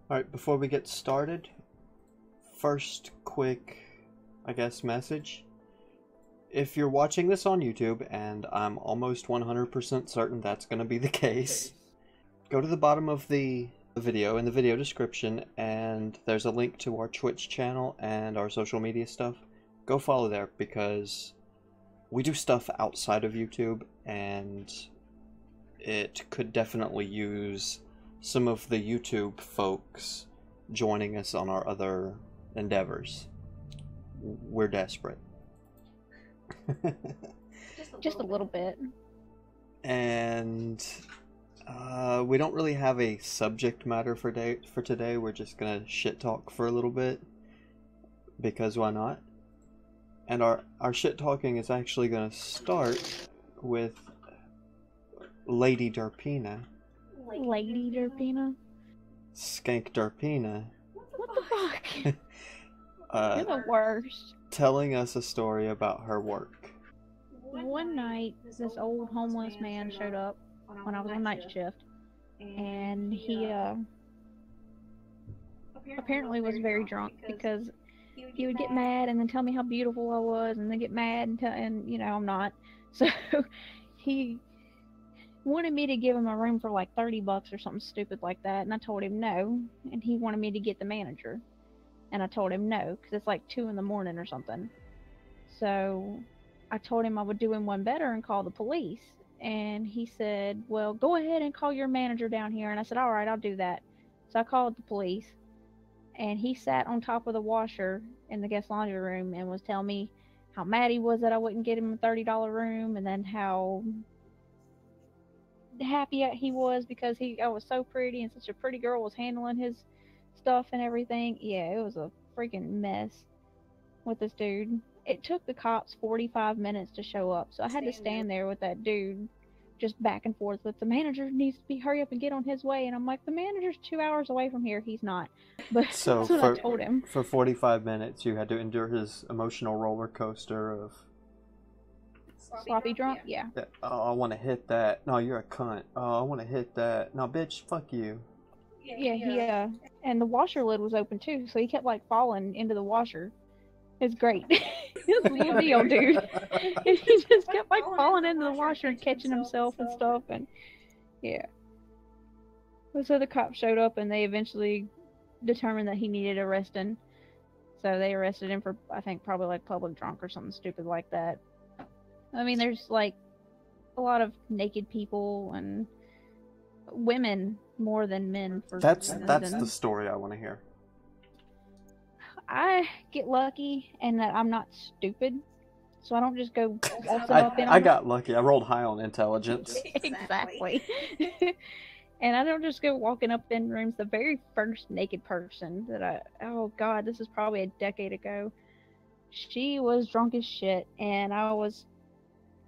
Alright, before we get started, first quick, I guess, message. If you're watching this on YouTube, and I'm almost 100% certain that's going to be the case, go to the bottom of the video in the video description, and there's a link to our Twitch channel and our social media stuff. Go follow there, because we do stuff outside of YouTube, and it could definitely use some of the YouTube folks joining us on our other endeavors. We're desperate. Just a little bit. And we don't really have a subject matter for today. We're just gonna shit talk for a little bit, because why not? And our shit talking is actually gonna start with Lady Derpina. Lady Derpina? Skank Derpina. What the fuck? You're the worst. Telling us a story about her work. One night, this old homeless man showed up when I was on night shift, and he apparently was very drunk, because he would get mad and then tell me how beautiful I was, and then get mad and you know, I'm not. So he wanted me to give him a room for like $30 or something stupid like that, and I told him no, and he wanted me to get the manager, and I told him no, because it's like 2 in the morning or something. So I told him I would do him one better and call the police, and he said, well, go ahead and call your manager down here. And I said, all right, I'll do that. So I called the police, and he sat on top of the washer in the guest laundry room and was telling me how mad he was that I wouldn't get him a $30 room, and then how happy he was because I was so pretty and such a pretty girl was handling his stuff and everything. Yeah, it was a freaking mess with this dude. It took the cops 45 minutes to show up, so I had to stand there with that dude just back and forth with the manager needs to be hurry up and get on his way, and I'm like, the manager's 2 hours away from here. He's not. But so that's what I told him. For 45 minutes you had to endure his emotional roller coaster of Sloppy drunk? Yeah. Oh, I want to hit that. No, you're a cunt. Oh, I want to hit that. No, bitch, fuck you. Yeah, and the washer lid was open too, so he kept like falling into the washer. It's great. It was a little deal, dude. And he just kept like falling into the washer and catching himself and stuff, and yeah. So the cops showed up, and they eventually determined that he needed arresting. So they arrested him for, I think, probably like public drunk or something stupid like that. I mean, there's like a lot of naked people and women more than men. That's the story I want to hear. I get lucky and that I'm not stupid, so I don't just go waltzing up in them. I got lucky. I rolled high on intelligence. Exactly. And I don't just go walking up in rooms. The very first naked person that oh god, this is probably a decade ago. She was drunk as shit, and I was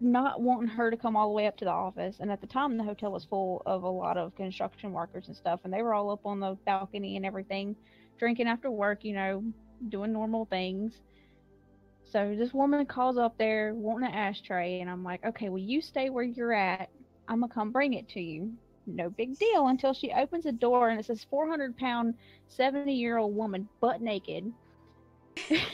not wanting her to come all the way up to the office. And at the time, the hotel was full of a lot of construction workers and stuff, and they were all up on the balcony and everything, drinking after work, you know, doing normal things. So this woman calls up there wanting an ashtray, and I'm like, okay, well, you stay where you're at. I'm gonna come bring it to you. No big deal, until she opens the door, and it says 400-pound, 70-year-old woman, butt naked.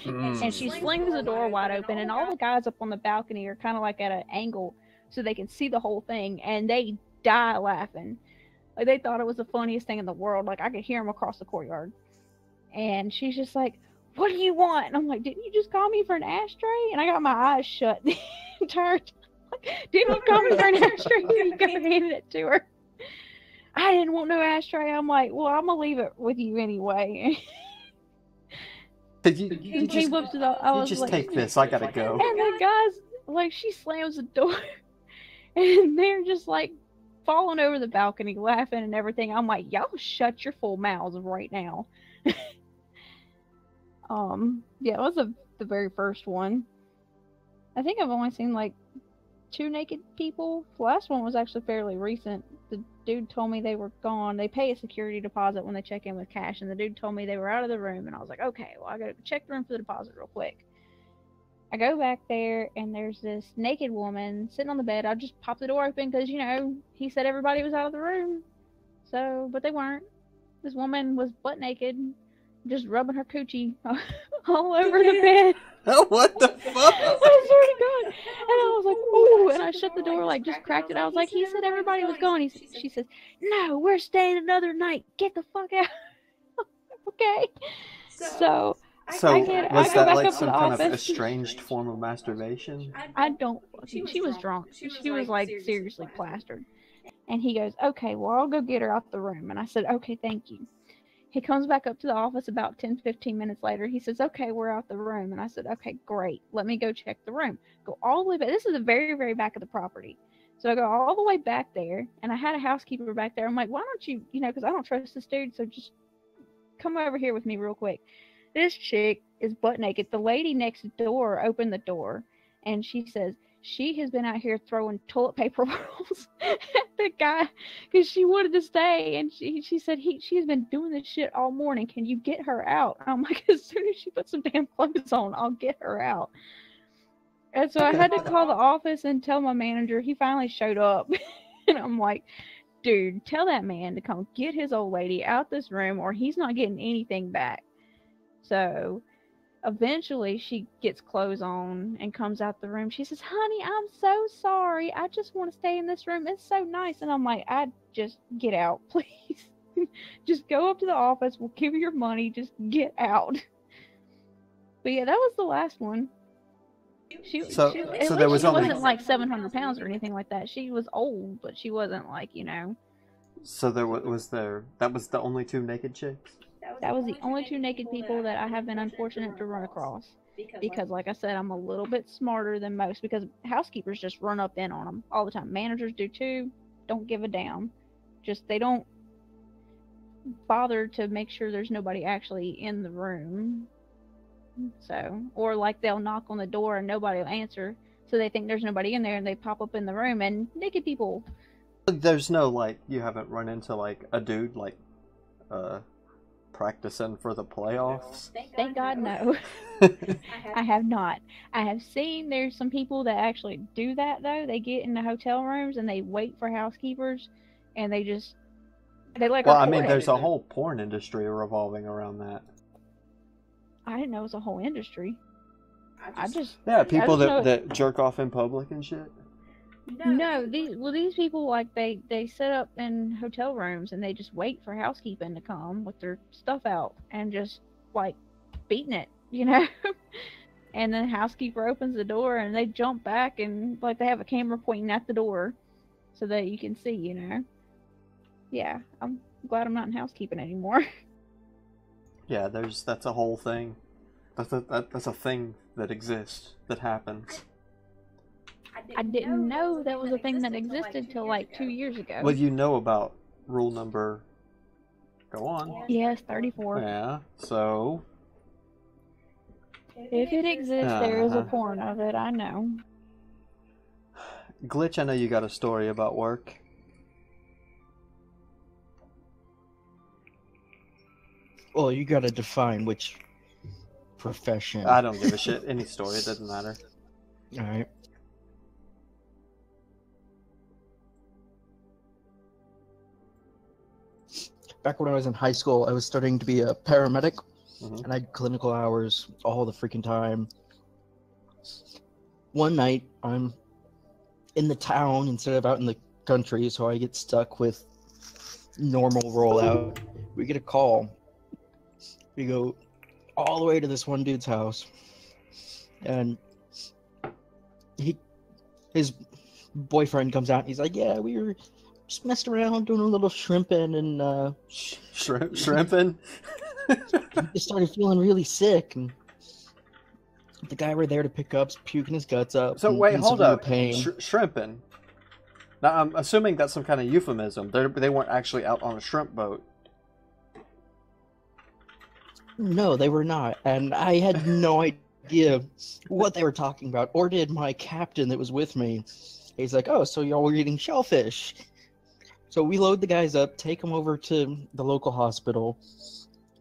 And she slings the door wide open, and all the guys up on the balcony are kind of like at an angle so they can see the whole thing, and they die laughing. Like, they thought it was the funniest thing in the world. Like, I could hear them across the courtyard. And she's just like, what do you want? And I'm like, didn't you just call me for an ashtray? And I got my eyes shut the entire time. Like, didn't you call me for an ashtray? You go handed it to her. I didn't want no ashtray. I'm like, well, I'm gonna leave it with you anyway. You just take this. I gotta go. And the guys, like, she slams the door, and they're just like falling over the balcony, laughing and everything. I'm like, y'all shut your full mouths right now. Yeah, it was the very first one. I think I've only seen like 2 naked people. The last one was actually fairly recent. The dude told me they were gone. They pay a security deposit when they check in with cash, and the dude told me they were out of the room, and I was like, okay, well, I gotta check the room for the deposit real quick. I go back there, and there's this naked woman sitting on the bed. I just popped the door open because, you know, he said everybody was out of the room. So, but they weren't. this woman was butt naked, just rubbing her coochie all over the bed. What the fuck? I swear to God. And I was like, ooh, and I shut the door, like, just cracked it. I was like, he said everybody was going. She says, no, we're staying another night. Get the fuck out. Okay. So Was I that go back like up to some the kind of office. estranged form of masturbation? I don't. She was drunk. She was like seriously plastered. And he goes, okay, well, I'll go get her out the room. And I said, okay, thank you. He comes back up to the office about 10, 15 minutes later. He says, okay, we're out the room. And I said, okay, great. Let me go check the room. Go all the way back. This is the very, very back of the property. So I go all the way back there. And I had a housekeeper back there. I'm like, why don't you, because I don't trust this dude. So just come over here with me real quick. This chick is butt naked. The lady next door opened the door. And she says, she has been out here throwing toilet paper rolls at the guy because she wanted to stay. And she said, she has been doing this shit all morning. Can you get her out? I'm like, as soon as she puts some damn clothes on, I'll get her out. And so I had to call the office and tell my manager. He finally showed up. And I'm like, dude, tell that man to come get his old lady out this room or he's not getting anything back. So eventually she gets clothes on and comes out the room. She says, honey, I'm so sorry. I just want to stay in this room. It's so nice. And I'm like, I just get out, please. Just go up to the office. We'll give you your money. Just get out. But yeah, that was the last one. So there was she only... wasn't like 700 pounds or anything like that. She was old, but she wasn't like, So that was the only two naked chicks? That was the only two naked people that I have been unfortunate to run across. Because, like I said, I'm a little bit smarter than most. Because housekeepers just run up in on them all the time. Managers do too. Don't give a damn. Just, they don't bother to make sure there's nobody actually in the room. So, or like they'll knock on the door and nobody will answer. So they think there's nobody in there and they pop up in the room and naked people. There's no, like, you haven't run into, like, a dude, like, practicing for the playoffs? Thank God, no. I have not. I have seen there's some people that actually do that, though. They get in the hotel rooms and they wait for housekeepers and they like. Well, I mean, there's a whole porn industry revolving around that. I didn't know it was a whole industry. Yeah, people that jerk off in public and shit. No, these people, like, they set up in hotel rooms and they just wait for housekeeping to come with their stuff out and just, like, beating it, And then the housekeeper opens the door and they jump back and, like, they have a camera pointing at the door so that you can see, Yeah, I'm glad I'm not in housekeeping anymore. Yeah, that's a whole thing. That's a thing that exists, that happens. I didn't know that was a thing that existed till like 2 years ago. Well, you know about rule number... Go on. Yes, 34. Yeah, so... If it exists, there is a porn of it, I know. Glitch, I know you got a story about work. Well, you gotta define which profession. I don't give a shit. Any story, it doesn't matter. Alright. Back when I was in high school, I was studying to be a paramedic, and I had clinical hours all the freaking time. One night, I'm in the town instead of out in the country, so I get stuck with normal rollout. We get a call. We go all the way to this one dude's house, and his boyfriend comes out and he's like, yeah, we were just messing around doing a little shrimping and shrimping. He just started feeling really sick, and the guy we're there to pick up's puking his guts up. So wait, hold up. Pain. Shrimping. Now I'm assuming that's some kind of euphemism. They weren't actually out on a shrimp boat. No, they were not, and I had no idea what they were talking about, or did my captain that was with me. He's like, oh, so y'all were eating shellfish. So we load the guys up, take them over to the local hospital,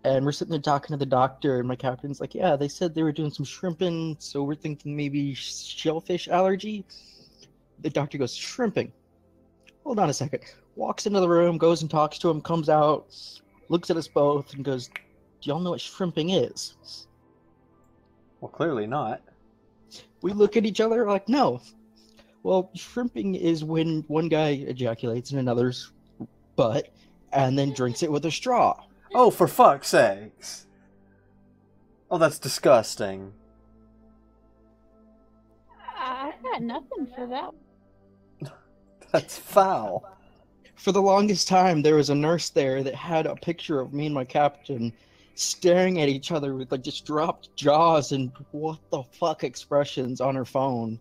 and we're sitting there talking to the doctor, and my captain's like, yeah, they said they were doing some shrimping, so we're thinking maybe shellfish allergy. The doctor goes, shrimping. Hold on a second. Walks into the room, goes and talks to him, comes out, looks at us both and goes, "Do y'all know what shrimping is?" Well, clearly not. We look at each other like, "No." Well, shrimping is when one guy ejaculates in another's butt and then drinks it with a straw. Oh, for fuck's sakes. Oh, that's disgusting. I got nothing for that. That's foul. For the longest time, there was a nurse there that had a picture of me and my captain staring at each other with like just dropped jaws and what the fuck expressions on her phone.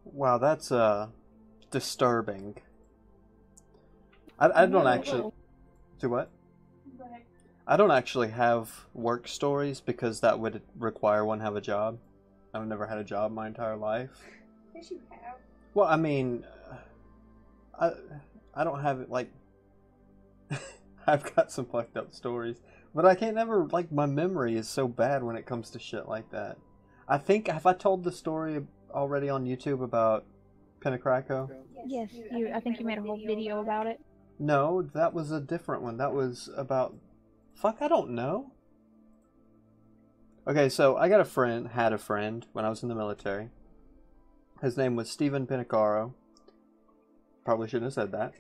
Wow, that's disturbing. I don't actually do what? I don't actually have work stories because that would require one have a job. I've never had a job my entire life. Yes, you have. Well, I mean, I don't have it like I've got some fucked up stories, but I can't never like my memory is so bad when it comes to shit like that. I think have I told the story already on YouTube about Penacraco? Yes, I think you made a whole video about it. No, that was a different one. That was about fuck, I don't know. Okay, so I had a friend when I was in the military. His name was Stephen Pinacaro. Probably shouldn't have said that.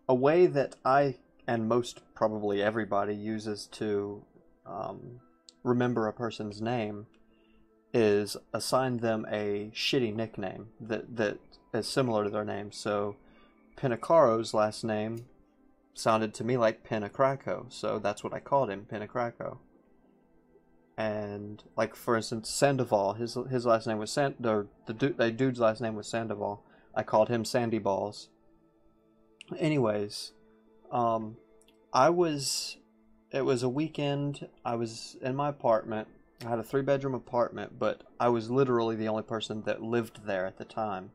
A way that I, and most probably everybody, uses to remember a person's name is assign them a shitty nickname that is similar to their name. So Pinacaro's last name sounded to me like Penacraco, so that's what I called him, Penacraco. And like for instance, Sandoval, his last name was the dude's last name was Sandoval. I called him Sandy Balls. Anyways, it was a weekend. I was in my apartment. I had a 3-bedroom apartment, but I was literally the only person that lived there at the time.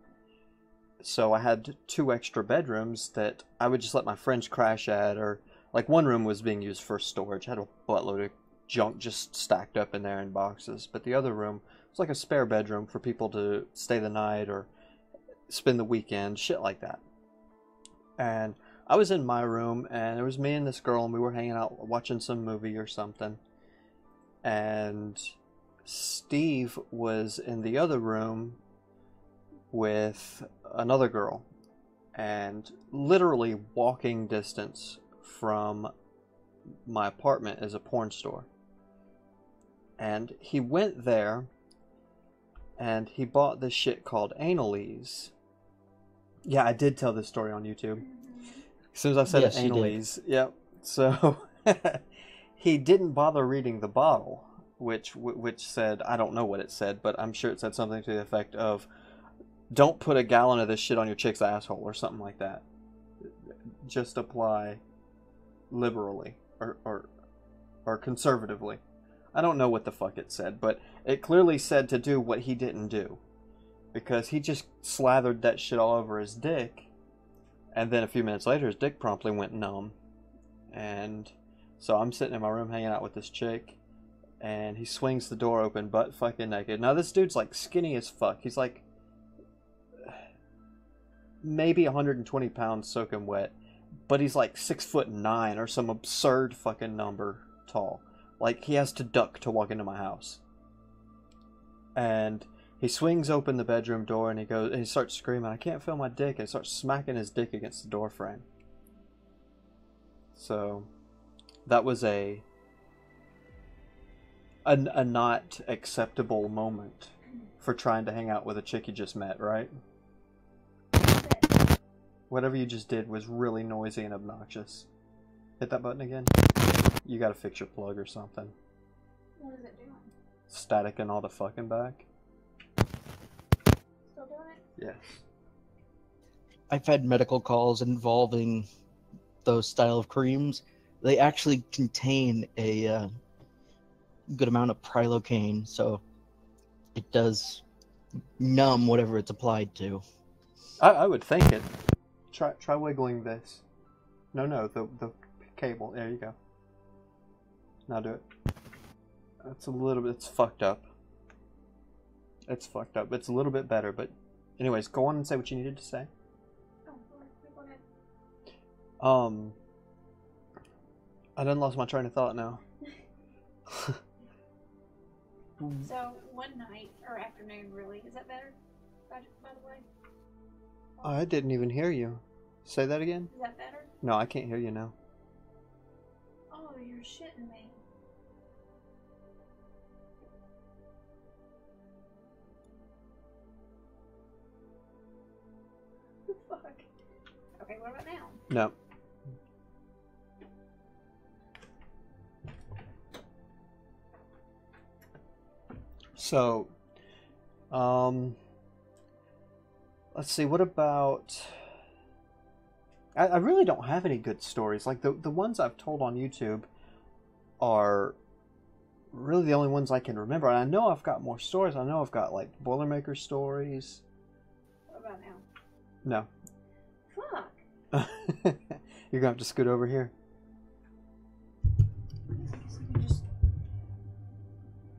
So I had 2 extra bedrooms that I would just let my friends crash at, or like one room was being used for storage. I had a buttload of junk just stacked up in there in boxes, but the other room was like a spare bedroom for people to stay the night or spend the weekend, shit like that. And I was in my room, and it was me and this girl, and we were hanging out watching some movie or something. And Steve was in the other room with another girl, and literally walking distance from my apartment is a porn store. And he went there, and he bought this shit called Anal-Ease. Yeah, I did tell this story on YouTube. As soon as I said Yes, you did. Anal-Ease, yep. So he didn't bother reading the bottle, which said, I don't know what it said, but I'm sure it said something to the effect of, don't put a gallon of this shit on your chick's asshole, or something like that. Just apply liberally, or conservatively. I don't know what the fuck it said, but it clearly said to do what he didn't do. Because he just slathered that shit all over his dick, and then a few minutes later his dick promptly went numb. And so I'm sitting in my room hanging out with this chick, and he swings the door open butt fucking naked. Now this dude's like skinny as fuck. He's like maybe 120 pounds soaking wet, but he's like 6'9" or some absurd fucking number tall. Like he has to duck to walk into my house. And he swings open the bedroom door, and he starts screaming, "I can't feel my dick," and starts smacking his dick against the door frame. So that was a not acceptable moment for trying to hang out with a chick you just met, right? Whatever you just did was really noisy and obnoxious. Hit that button again. You gotta fix your plug or something. What is it doing? Static and all the fucking back. Still doing it? Yes. I've had medical calls involving those style of creams. They actually contain a good amount of prilocaine, so it does numb whatever it's applied to. I would think it. Try wiggling this. No, the cable. There you go. Now do it. It's fucked up. It's fucked up. It's a little bit better, but anyways, go on and say what you needed to say. Oh, go ahead. Um, I done lost my train of thought now. So one night or afternoon, really, is that better? By the way, I didn't even hear you. Say that again? is that better? No, I can't hear you now. Oh, you're shitting me. Fuck. Okay, what about now? No. So, let's see, what about... I really don't have any good stories. Like, the ones I've told on YouTube are really the only ones I can remember. And I know I've got more stories. I know I've got, like, Boilermaker stories. What about now? No. Fuck. You're gonna have to scoot over here. So you just...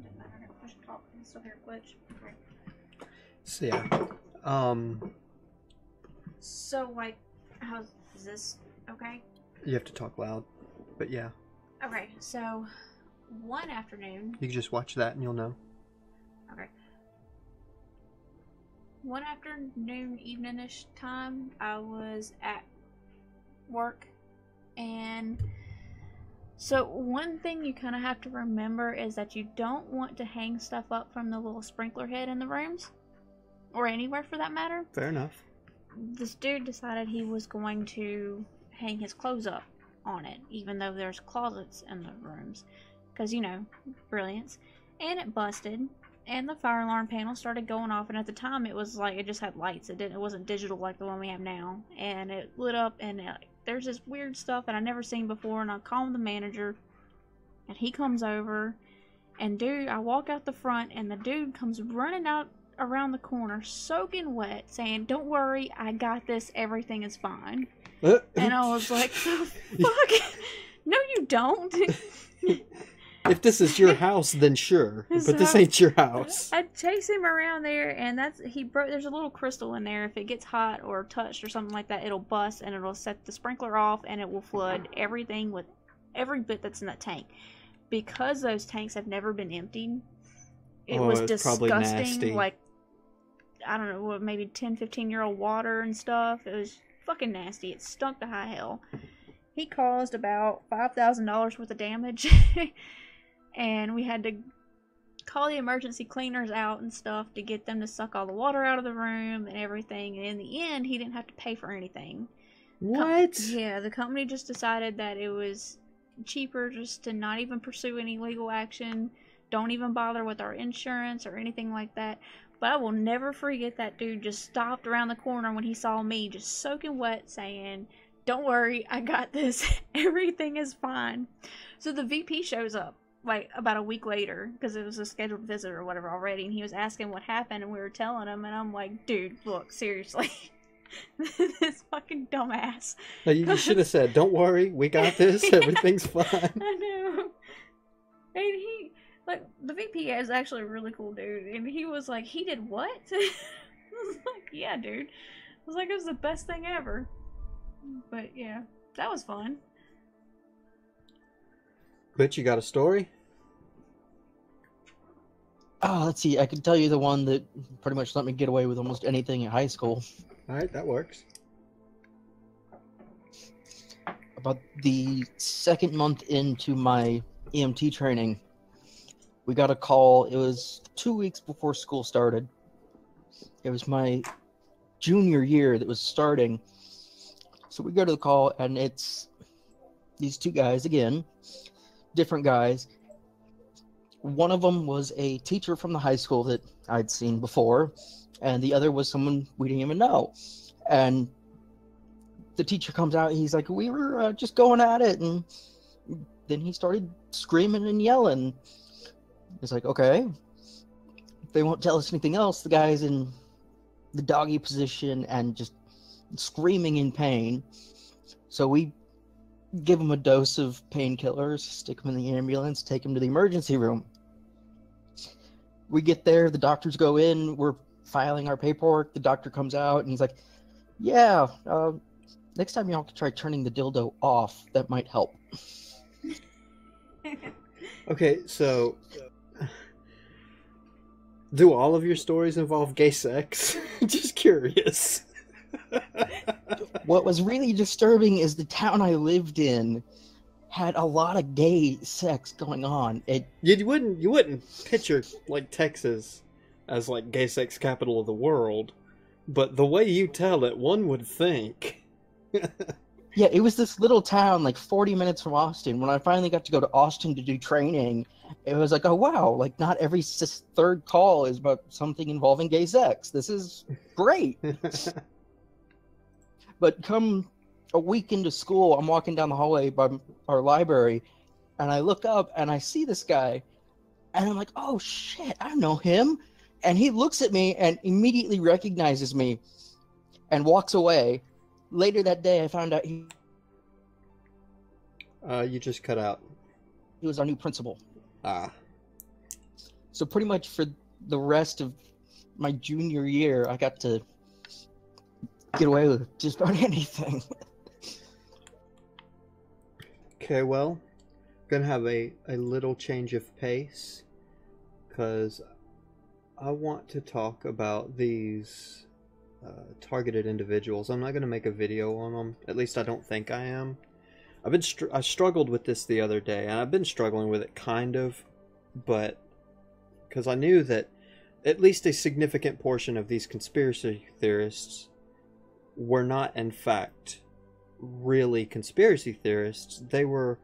Doesn't matter, I'm gonna push talk. I can still hear a glitch. Okay. So, yeah. So, like, how's this? Okay? You have to talk loud. But, yeah. Okay, so one afternoon, You can just watch that and you'll know. okay. One afternoon, evening-ish time, I was at work, and so one thing you kind of have to remember is that you don't want to hang stuff up from the little sprinkler head in the rooms, or anywhere for that matter. Fair enough. This dude decided he was going to hang his clothes up on it, even though there's closets in the rooms, because, you know, brilliance. And it busted, and the fire alarm panel started going off, and at the time it was like, it just had lights. It wasn't digital like the one we have now, and it lit up, and there's this weird stuff that I never seen before, and I called the manager, and he comes over, and dude, I walk out the front, and the dude comes running out around the corner, soaking wet, saying, "Don't worry, I got this, everything is fine." And I was like, the fuck? No, you don't. If this is your house, then sure. But So, this ain't your house. I chase him around there, and there's a little crystal in there. If it gets hot or touched or something like that, it'll bust, and it'll set the sprinkler off, and it will flood everything with every bit that's in that tank. Because those tanks have never been emptied, it was it's probably nasty. disgusting. Like, I don't know, what, maybe 10, 15-year-old water and stuff. It was fucking nasty. It stunk to high hell. He caused about $5,000 worth of damage. And we had to call the emergency cleaners out and stuff to get them to suck all the water out of the room and everything. And in the end, he didn't have to pay for anything. What? Yeah, the company just decided that it was cheaper just to not even pursue any legal action. Don't even bother with our insurance or anything like that. But I will never forget that dude just stopped around the corner when he saw me just soaking wet saying, "Don't worry, I got this. Everything is fine." So the VP shows up like about a week later, because it was a scheduled visit or whatever already, and he was asking what happened, and we were telling him, and I'm like, "Dude, look, seriously." This fucking dumbass. You should have said, "Don't worry, we got this. Yeah. Everything's fine." I know. And he, like, the VP is actually a really cool dude, and he was like, "He did what?" I was like, "Yeah, dude." I was like, "It was the best thing ever." But yeah, that was fun. But you got a story? Oh, let's see. I can tell you the one that pretty much let me get away with almost anything in high school. Alright, that works. About the second month into my EMT training, we got a call. It was 2 weeks before school started. It was my junior year that was starting. So we go to the call, and it's these two guys again, different guys. One of them was a teacher from the high school that I'd seen before, and the other was someone we didn't even know. And the teacher comes out, he's like, "We were just going at it," and then he started screaming and yelling. It's like, okay, if they won't tell us anything else, the guy's in the doggy position and just screaming in pain. So we give him a dose of painkillers, stick him in the ambulance, take him to the emergency room. We get there, the doctors go in, we're filing our paperwork, the doctor comes out, and he's like, "Yeah, Next time y'all can try turning the dildo off. That might help. Okay, so do all of your stories involve gay sex? Just curious. What was really disturbing is the town I lived in had a lot of gay sex going on. You wouldn't picture like Texas as like gay sex capital of the world, but the way you tell it, one would think. Yeah, it was this little town like 40 minutes from Austin. When I finally got to go to Austin to do training, it was like, oh wow, like not every third call is about something involving gay sex. This is great. But come a week into school, I'm walking down the hallway by our library, and I look up and I see this guy, and I'm like, oh shit, I know him. And he looks at me and immediately recognizes me and walks away. Later that day, I found out he You just cut out. was our new principal. Ah. So pretty much for the rest of my junior year, I got to get away with just about anything. Okay, well, gonna have a little change of pace, because I want to talk about these targeted individuals. I'm not gonna make a video on them. At least I don't think I am. I struggled with this the other day, and I've been struggling with it kind of, but because I knew that at least a significant portion of these conspiracy theorists were not, in fact, really conspiracy theorists. They were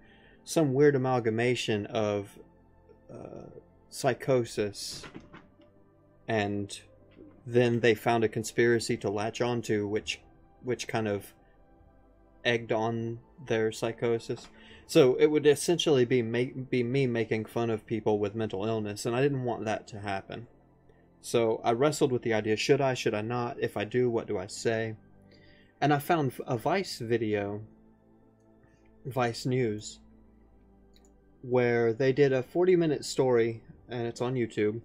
some weird amalgamation of psychosis, and then they found a conspiracy to latch onto, which kind of egged on their psychosis. So it would essentially be me making fun of people with mental illness, and I didn't want that to happen. So I wrestled with the idea, should I not? If I do, what do I say? And I found a Vice video, Vice News, where they did a 40-minute story, and it's on YouTube.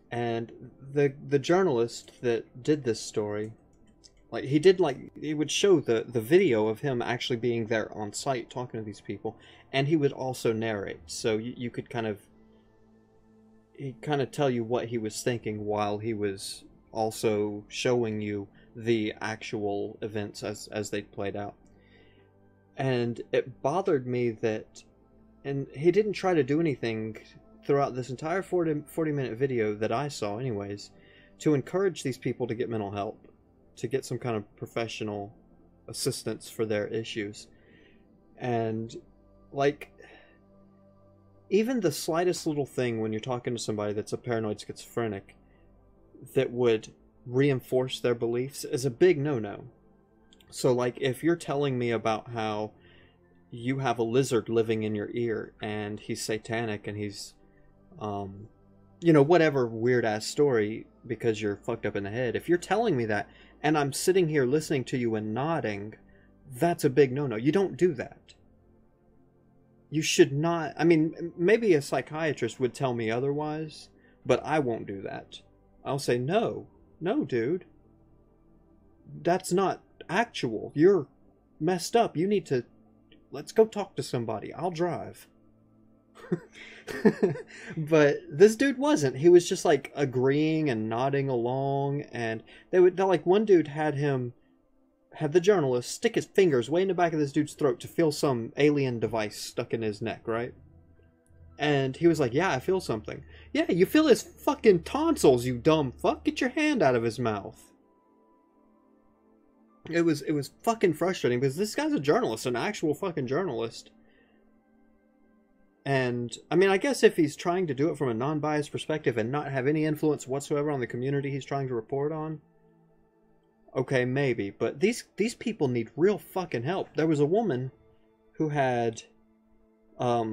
And the journalist that did this story, he would show the video of him actually being there on site talking to these people, and he would also narrate, so you could kind of tell you what he was thinking while he was also showing you the actual events as they played out. And it bothered me that, and he didn't try to do anything throughout this entire 40-minute video that I saw anyways, to encourage these people to get mental help, to get some kind of professional assistance for their issues. And like, even the slightest little thing when you're talking to somebody that's a paranoid schizophrenic that would reinforce their beliefs is a big no-no. So like, if you're telling me about how you have a lizard living in your ear and he's satanic and he's whatever weird ass story because you're fucked up in the head, if you're telling me that and I'm sitting here listening to you and nodding, that's a big no-no. You don't do that. You should not. I mean, maybe a psychiatrist would tell me otherwise, but I won't do that. I'll say, no, dude. That's not actual. You're messed up. You need to... Let's go talk to somebody. I'll drive. But this dude wasn't. He was just like agreeing and nodding along, and one dude had the journalist stick his fingers way in the back of this dude's throat to feel some alien device stuck in his neck, right? And he was like, yeah, I feel something. Yeah, you feel his fucking tonsils, you dumb fuck. Get your hand out of his mouth. It was fucking frustrating because this guy's a journalist, an actual fucking journalist. And, I mean, I guess if he's trying to do it from a non-biased perspective and not have any influence whatsoever on the community he's trying to report on, okay, maybe. But these people need real fucking help. There was a woman who had a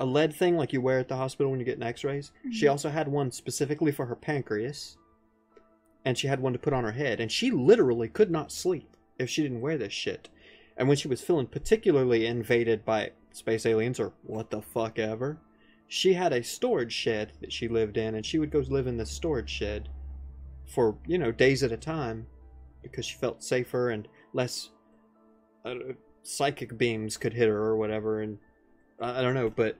lead thing like you wear at the hospital when you get x-rays. Mm-hmm. She also had one specifically for her pancreas. And she had one to put on her head. And she literally could not sleep if she didn't wear this shit. And when she was feeling particularly invaded by space aliens or what the fuck ever, she had a storage shed that she lived in, and she would go live in this storage shed for, days at a time because she felt safer and less psychic beams could hit her or whatever, and I don't know, but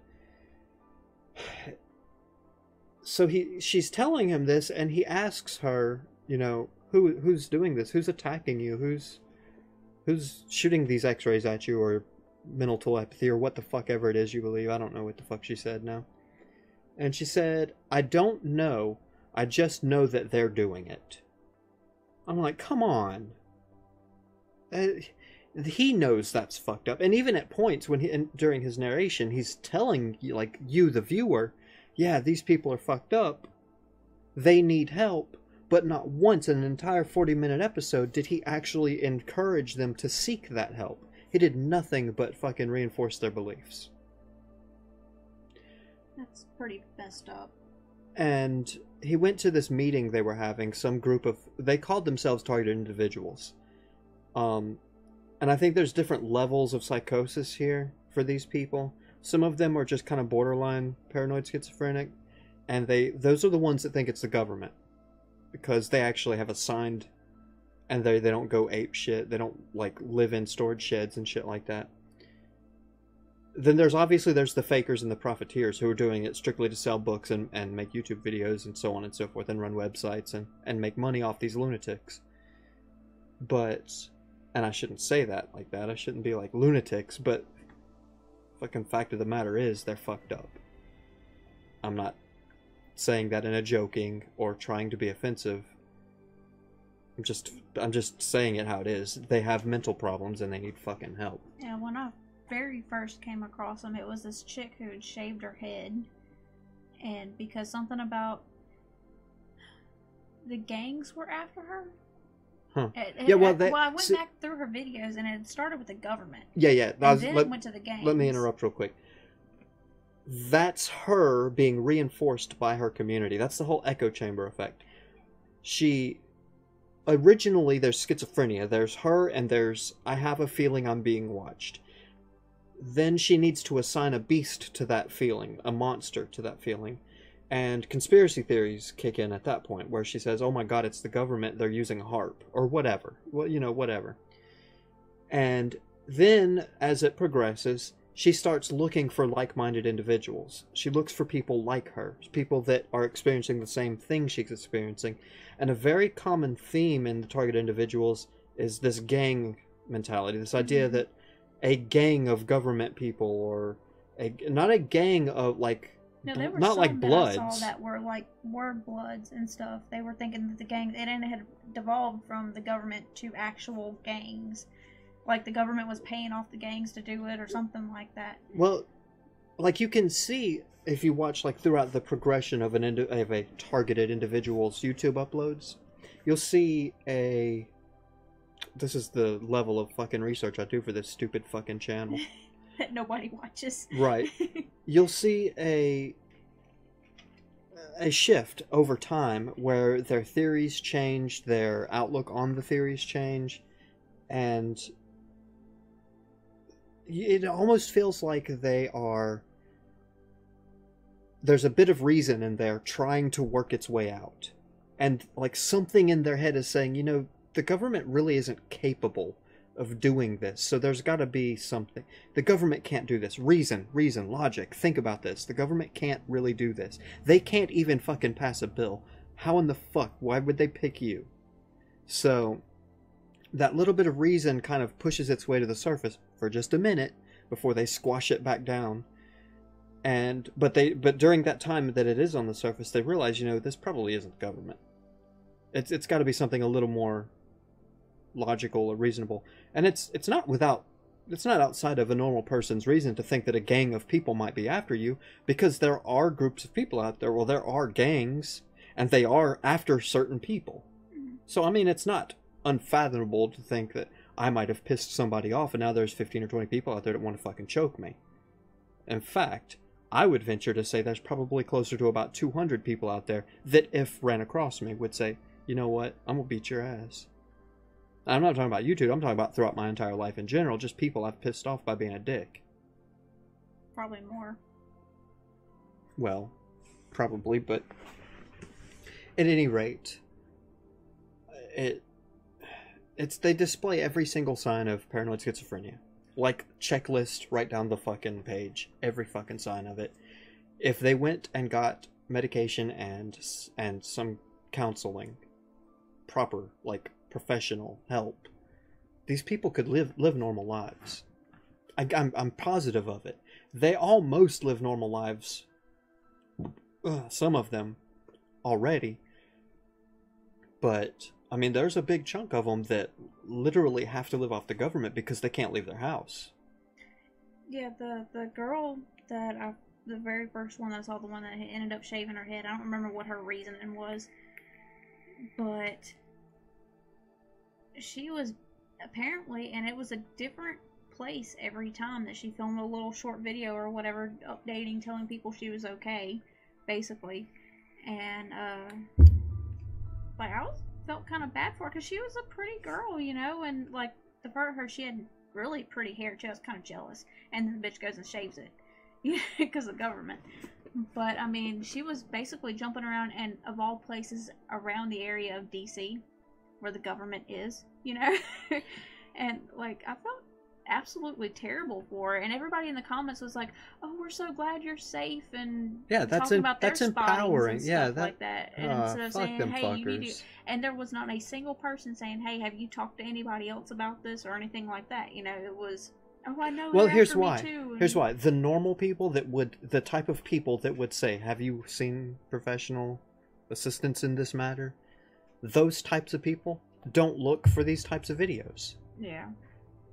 so she's telling him this, and he asks her, you know, who's doing this? Who's attacking you? Who's shooting these X-rays at you, or mental telepathy, or what the fuck ever it is you believe? I don't know what the fuck she said now. And she said, I don't know. I just know that they're doing it. I'm like, come on. He knows that's fucked up. And even at points when during his narration, he's telling like you, the viewer, yeah, these people are fucked up. They need help. But not once in an entire 40-minute episode did he actually encourage them to seek that help. He did nothing but fucking reinforce their beliefs. That's pretty messed up. And he went to this meeting they were having, some group of... They called themselves targeted individuals. And I think there's different levels of psychosis here for these people. Some of them are just kind of borderline paranoid schizophrenic. And those are the ones that think it's the government. Because they actually have a signed... And they don't go ape shit. They don't, like, live in storage sheds and shit like that. Then there's the fakers and the profiteers who are doing it strictly to sell books and make YouTube videos and so on and so forth, and run websites and make money off these lunatics. But, and I shouldn't say that like that, I shouldn't be like lunatics, but fucking fact of the matter is they're fucked up. I'm not saying that in a joking or trying to be offensive. I'm just saying it how it is. They have mental problems and they need fucking help. Yeah, when I very first came across him, it was this chick who had shaved her head, and because something about the gangs were after her. Huh. I went back through her videos, and it started with the government. Yeah. And then it went to the gangs. Let me interrupt real quick. That's her being reinforced by her community. That's the whole echo chamber effect. Originally, there's schizophrenia. There's her, and there's, I have a feeling I'm being watched. Then she needs to assign a beast to that feeling, a monster to that feeling. And conspiracy theories kick in at that point, where she says, oh my god, it's the government, they're using a harp, or whatever. Well, you know, whatever. And then, as it progresses, she starts looking for like-minded individuals. She looks for people like her, people that are experiencing the same thing she's experiencing. And a very common theme in the target individuals is this gang mentality, this idea that a gang of government people, or not a gang of like, no, there were not some like Bloods. That I saw that were like Bloods and stuff. They were thinking that the gangs, it had devolved from the government to actual gangs. Like the government was paying off the gangs to do it or something like that. Well, like you can see if you watch like throughout the progression of a targeted individual's YouTube uploads, you'll see this is the level of fucking research I do for this stupid fucking channel. That nobody watches. Right. You'll see a shift over time where their theories change, their outlook on the theories change, and it almost feels like there's a bit of reason in there trying to work its way out. And like something in their head is saying, you know, the government really isn't capable of doing this, so there's got to be something. The government can't do this. Reason, logic, think about this. The government can't really do this. They can't even fucking pass a bill. How in the fuck? Why would they pick you? So that little bit of reason kind of pushes its way to the surface for just a minute before they squash it back down. But during that time that it is on the surface, they realize, you know, this probably isn't government. It's got to be something a little more logical or reasonable. And it's not outside of a normal person's reason to think that a gang of people might be after you, because there are groups of people out there. Well, there are gangs, and they are after certain people. So, I mean, it's not unfathomable to think that I might have pissed somebody off, and now there's 15 or 20 people out there that want to fucking choke me. In fact, I would venture to say there's probably closer to about 200 people out there that, if ran across me, would say, you know what, I'm gonna beat your ass. I'm not talking about YouTube, I'm talking about throughout my entire life in general, just people I've pissed off by being a dick. Probably more. Well, probably, but at any rate, they display every single sign of paranoid schizophrenia. Like, checklist right down the fucking page. Every fucking sign of it. If they went and got medication and some counseling, proper, like, professional help, these people could live normal lives. I'm positive of it. They almost live normal lives. Some of them already. But, I mean, there's a big chunk of them that literally have to live off the government because they can't leave their house. Yeah, the girl that the very first one that I saw, the one that ended up shaving her head, I don't remember what her reasoning was, but she was apparently, and it was a different place every time that she filmed a little short video or whatever, updating, telling people she was okay, basically. And like, felt kind of bad for her because she was a pretty girl, you know, and like her, she had really pretty hair too. I was kind of jealous, and then the bitch goes and shaves it, because of the government. But I mean, she was basically jumping around, and of all places around the area of DC, where the government is, you know, and like I felt absolutely terrible for her, and everybody in the comments was like, "Oh, we're so glad you're safe," and talking about their empowering. And yeah, stuff like that. And instead of saying, "Hey, fuckers. you need to," and there was not a single person saying, "Hey, have you talked to anybody else about this?" or anything like that. You know, it was, "Oh, I know." Well, they're here's after me why. too. And Here's why. The normal people the type of people that would say, "Have you seen professional assistance in this matter?" Those types of people don't look for these types of videos. Yeah.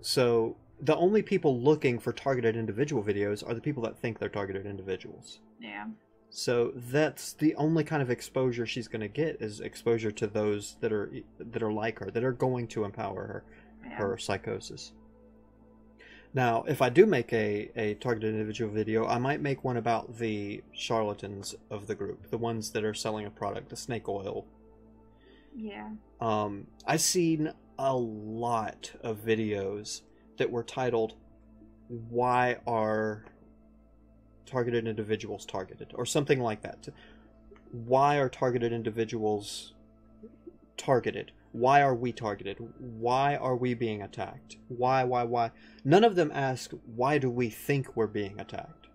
So the only people looking for targeted individual videos are the people that think they're targeted individuals. Yeah. So that's the only kind of exposure she's going to get, is exposure to those that are like her, that are going to empower her psychosis. Now, if I do make a targeted individual video, I might make one about the charlatans of the group, the ones that are selling a product, the snake oil. Yeah. I've seen a lot of videos that were titled, "Why are targeted individuals targeted?" or something like that. Why are targeted individuals targeted? Why are we targeted? Why are we being attacked? Why? None of them ask, why do we think we're being attacked?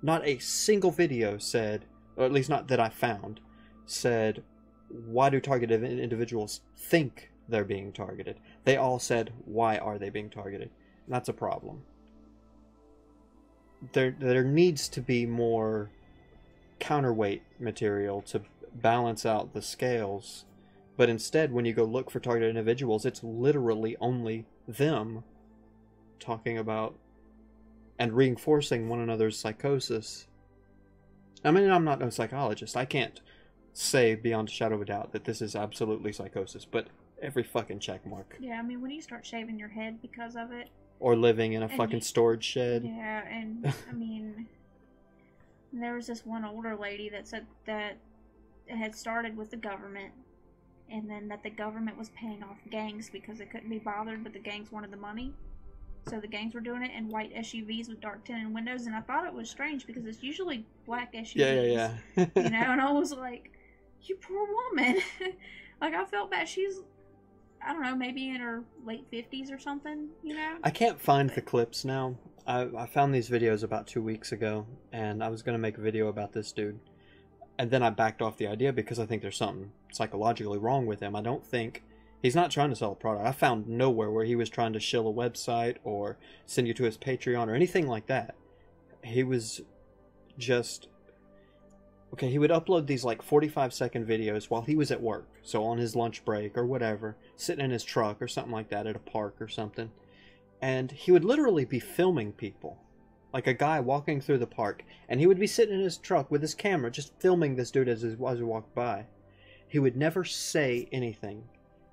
Not a single video said, or at least not that I found, said, why do targeted individuals think they're being targeted? They all said, why are they being targeted? And that's a problem. There needs to be more counterweight material to balance out the scales. But instead, when you go look for targeted individuals, it's literally only them talking about and reinforcing one another's psychosis. I mean, I'm not no psychologist. I can't say beyond a shadow of a doubt that this is absolutely psychosis, but every fucking check mark. Yeah, I mean, when you start shaving your head because of it, or living in a fucking storage shed. Yeah, and I mean, there was this one older lady that said that it had started with the government, and then that the government was paying off gangs because they couldn't be bothered, but the gangs wanted the money. So the gangs were doing it in white SUVs with dark tinted windows, and I thought it was strange because it's usually black SUVs. Yeah. You know, and I was like, you poor woman. Like, I felt bad. She's, I don't know, maybe in her late 50s or something, you know? I can't find the clips now. I found these videos about 2 weeks ago, and I was going to make a video about this dude. And then I backed off the idea because I think there's something psychologically wrong with him. I don't think... He's not trying to sell a product. I found nowhere where he was trying to shill a website or send you to his Patreon or anything like that. He was just... Okay, he would upload these like 45-second videos while he was at work. So on his lunch break or whatever, sitting in his truck or something like that at a park or something. And he would literally be filming people. Like a guy walking through the park. And he would be sitting in his truck with his camera just filming this dude as he walked by. He would never say anything.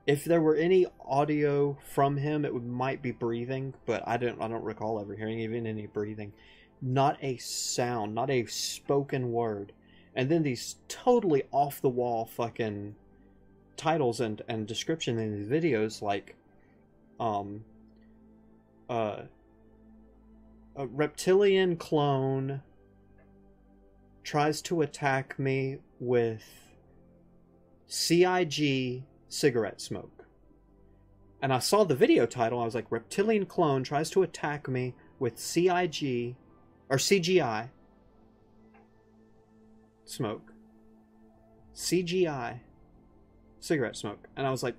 If there were any audio from him, it might be breathing, but I don't recall ever hearing even any breathing. Not a sound, not a spoken word. And then these totally off-the-wall fucking titles and description in these videos, like, a reptilian clone tries to attack me with CIG cigarette smoke. And I saw the video title. I was like, reptilian clone tries to attack me with CIG or CGI smoke. CGI cigarette smoke. And I was like,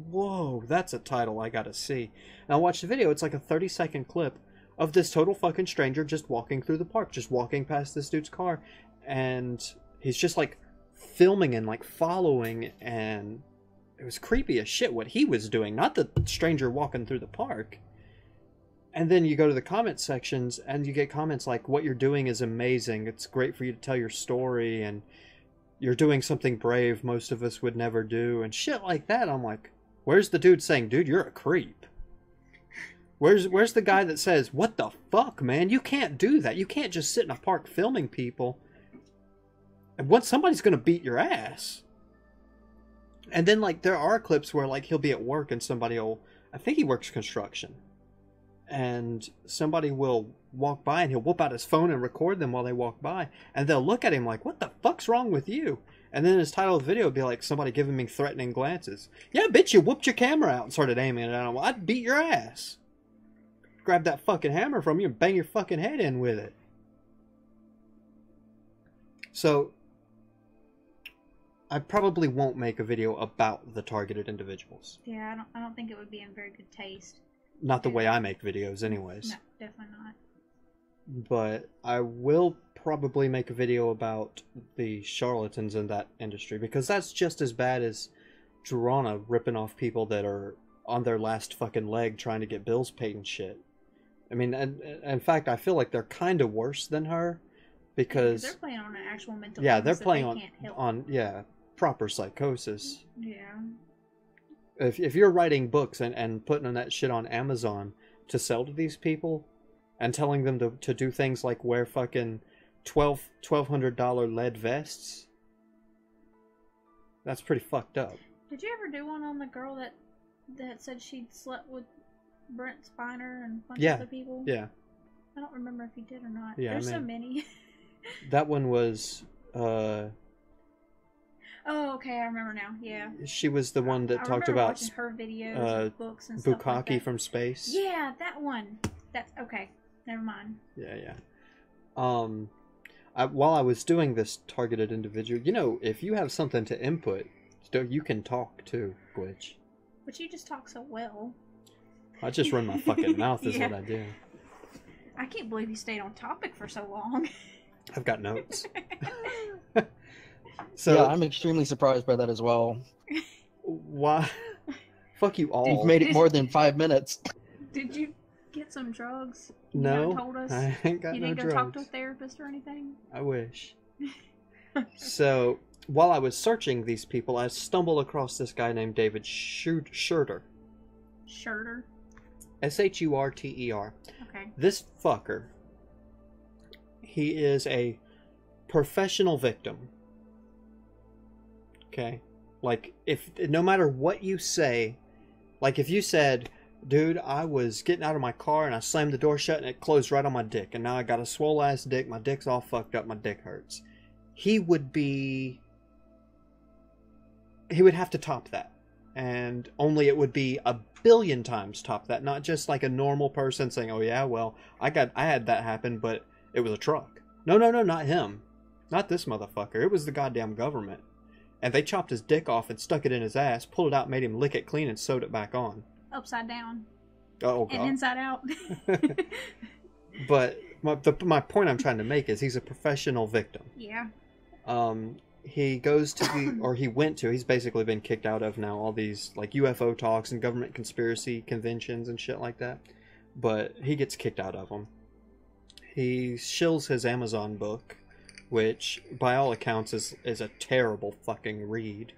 whoa, that's a title I gotta see. And I watched the video. It's like a 30-second clip of this total fucking stranger just walking through the park, just walking past this dude's car. And he's just like filming and like following, and it was creepy as shit what he was doing, not the stranger walking through the park. And then you go to the comment sections and you get comments like, what you're doing is amazing, it's great for you to tell your story, and you're doing something brave most of us would never do, and shit like that. I'm like, where's the dude saying, dude, you're a creep? Where's the guy that says, what the fuck, man, you can't do that, you can't just sit in a park filming people, and once somebody's gonna beat your ass. And then, like, there are clips where, like, he'll be at work and somebody will... I think he works construction. And somebody will walk by and he'll whip out his phone and record them while they walk by. And they'll look at him like, what the fuck's wrong with you? And then his title of the video will be like, somebody giving me threatening glances. Yeah, bitch, you whipped your camera out and started aiming it at him. I'd beat your ass. Grab that fucking hammer from you and bang your fucking head in with it. So... I probably won't make a video about the targeted individuals. Yeah, I don't think it would be in very good taste. Not the way I make videos anyways. No, definitely not. But I will probably make a video about the charlatans in that industry, because that's just as bad as Drana ripping off people that are on their last fucking leg trying to get bills paid and shit. I mean, and in fact, I feel like they're kind of worse than her, because they're playing on an actual mental yeah, they're illness playing that they can't help. on yeah, proper psychosis. Yeah. If you're writing books and putting that shit on Amazon to sell to these people and telling them to do things like wear fucking $1,200 lead vests, that's pretty fucked up. Did you ever do one on the girl that said she'd slept with Brent Spiner and a bunch of other people? Yeah. I don't remember if you did or not. Yeah, There's so many. That one was Oh, okay, I remember now. Yeah. she was the one that I talked remember about watching her videos and books and stuff like Bukkake that. from space. Yeah, that one. That's okay. Never mind. Yeah. While I was doing this targeted individual, you know, if you have something to input, you can talk too, Glitch. But you just talk so well. I just run my fucking mouth is Yeah. what I do. I can't believe you stayed on topic for so long. I've got notes. So yeah, I'm extremely surprised by that as well. why? Fuck you all. You've made it more than 5 minutes. Did you get some drugs? You No, haven't told us. I ain't got You no didn't go talk to a drugs. therapist or anything? I wish. So while I was searching these people, I stumbled across this guy named David Shurter. Shurter? Shurter. Okay. This fucker, he is a professional victim. Okay? Like, no matter what you say, like if you said, dude, I was getting out of my car and I slammed the door shut and it closed right on my dick, and now I got a swole ass dick, my dick's all fucked up, my dick hurts. He would have to top that. And only it would be 1 billion times top that, not just like a normal person saying, oh yeah, well, I had that happen, but it was a truck. No, not him. Not this motherfucker. It was the goddamn government. And they chopped his dick off and stuck it in his ass, pulled it out, made him lick it clean, and sewed it back on. Upside down. Oh, God. And inside out. But my point I'm trying to make is he's a professional victim. Yeah. He goes to he's basically been kicked out of now all these like UFO talks and government conspiracy conventions and shit like that. But he gets kicked out of them. He shills his Amazon book, which by all accounts is a terrible fucking read.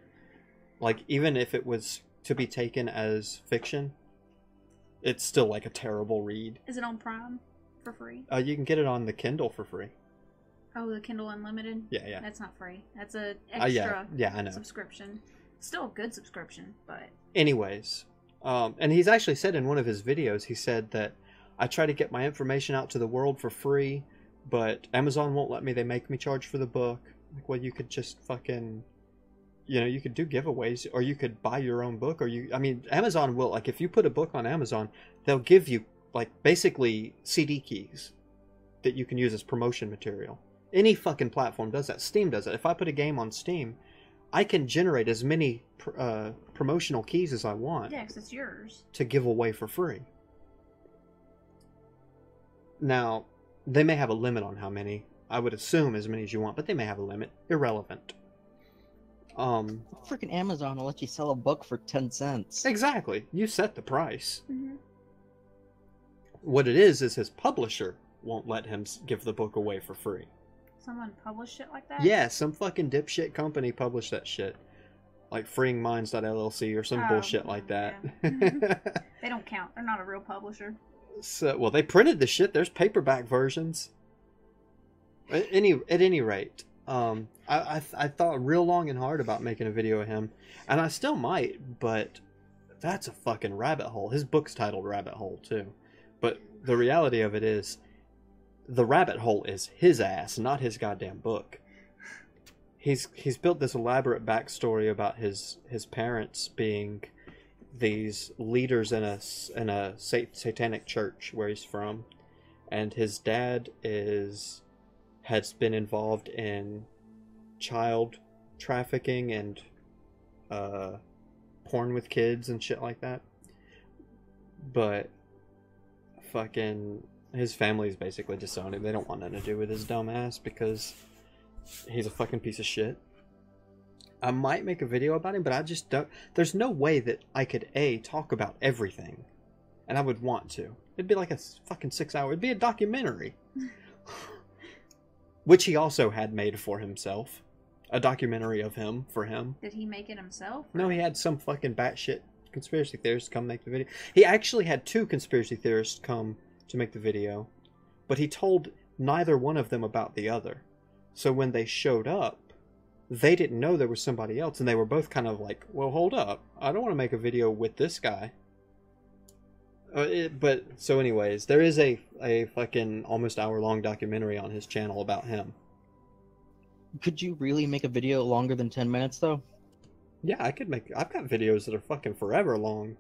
Like, even if it was to be taken as fiction, it's still like a terrible read. Is it on Prime for free? You can get it on the Kindle for free. Oh, the Kindle Unlimited? Yeah. That's not free. That's a extra yeah, I know. subscription. Still a good subscription, but... Anyways, and he's actually said in one of his videos, he said that I try to get my information out to the world for free, but Amazon won't let me. They make me charge for the book. Like, well, you could just fucking... you know, you could do giveaways, or you could buy your own book, or I mean, Amazon will, like, if you put a book on Amazon, they'll give you, like, basically CD keys that you can use as promotion material. Any fucking platform does that. Steam does it. If I put a game on Steam, I can generate as many promotional keys as I want. Yeah, 'cause it's yours. To give away for free. Now, they may have a limit on how many. I would assume as many as you want, but they may have a limit. Irrelevant. Freaking Amazon will let you sell a book for 10 cents. Exactly. You set the price. Mm-hmm. What it is his publisher won't let him give the book away for free. Someone published shit like that? Yeah, some fucking dipshit company published that shit. Like freeingminds.llc or some bullshit like that. Yeah. They don't count. They're not a real publisher. So, well, they printed the shit. There's paperback versions. At any rate, I thought real long and hard about making a video of him, and I still might, but that's a fucking rabbit hole. His book's titled Rabbit Hole too, but the reality of it is, the rabbit hole is his ass, not his goddamn book. He's built this elaborate backstory about his parents being these leaders in a satanic church where he's from, and his dad has been involved in child trafficking and porn with kids and shit like that. But fucking his family's basically disowned him. They don't want nothing to do with his dumb ass because he's a fucking piece of shit. I might make a video about him, but I just don't. There's no way that I could talk about everything, and I would want to. It'd be like a fucking 6 hour. It'd be a documentary. Which he also had made for himself. A documentary of him for him. Did he make it himself? No, he had some fucking batshit conspiracy theorists come make the video. He actually had 2 conspiracy theorists come to make the video, but he told neither one of them about the other. So when they showed up, they didn't know there was somebody else, and they were both kind of like, well, hold up. I don't want to make a video with this guy. But, so anyways, there is a fucking almost hour-long documentary on his channel about him. Could you really make a video longer than 10 minutes, though? Yeah, I've got videos that are fucking forever long.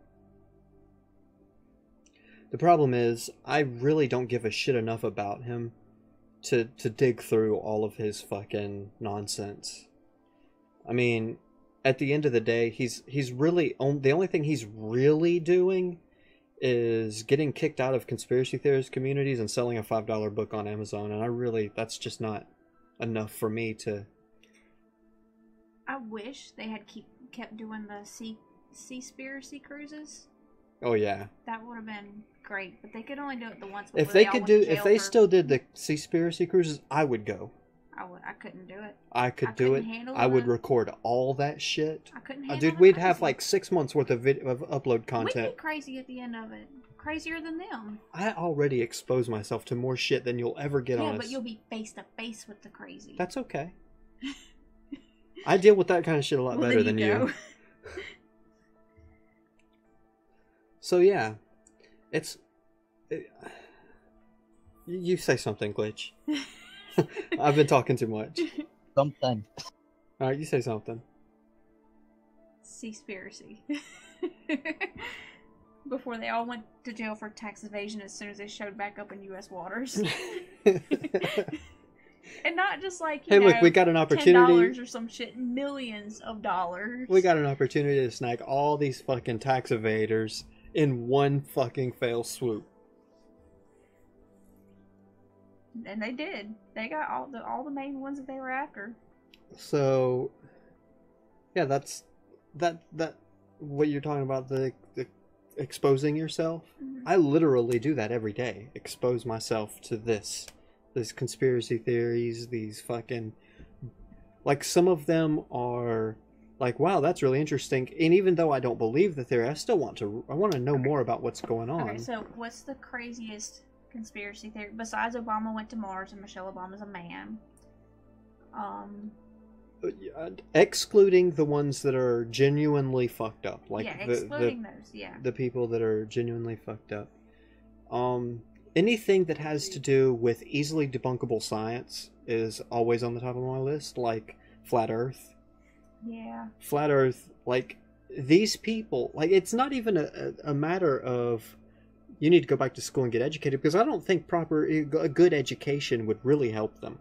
The problem is, I really don't give a shit enough about him to dig through all of his fucking nonsense. I mean, at the end of the day, he's really, the only thing he's really doing is getting kicked out of conspiracy theorist communities and selling a $5 book on Amazon, and that's just not enough for me to... I wish they had kept doing the Seaspiracy cruises. Oh yeah. That would have been great, but they could only do it the once before If they all could went do, to jail if they for- still did the Seaspiracy cruises, I would go. I couldn't do it. I could do it. couldn't handle I would the- record all that shit. I couldn't handle Dude, the we'd have crazy. like 6 months worth of upload We'd content. be crazy at the end of it. Crazier than them. I already expose myself to more shit than you'll ever get Yeah, on but us. you'll be face to face with the crazy. That's okay. I deal with that kind of shit a lot Well, better then than go. you. So yeah, you say something, Glitch. I've been talking too much. Something. Alright, you say something. Seaspiracy. Before they all went to jail for tax evasion as soon as they showed back up in U.S. waters. And not just like, Hey, look, we got an opportunity. $10 or some shit, millions of dollars. We got an opportunity to snag all these fucking tax evaders in one fucking fail swoop. And they did. They got all the main ones that they were after. So, yeah, that's that what you're talking about, the exposing yourself. Mhm. I literally do that every day. Expose myself to these conspiracy theories, these fucking, like, some of them are like, wow, that's really interesting. And even though I don't believe the theory, I want to know more about what's going on. Okay, so what's the craziest conspiracy theory besides Obama went to Mars and Michelle Obama's a man? Excluding the ones that are genuinely fucked up, like yeah, excluding those, yeah. the people that are genuinely fucked up. Anything that has to do with easily debunkable science is always on the top of my list, like flat Earth. Yeah. Flat Earth, like, these people, like, it's not even a matter of you need to go back to school and get educated, because I don't think a good education would really help them.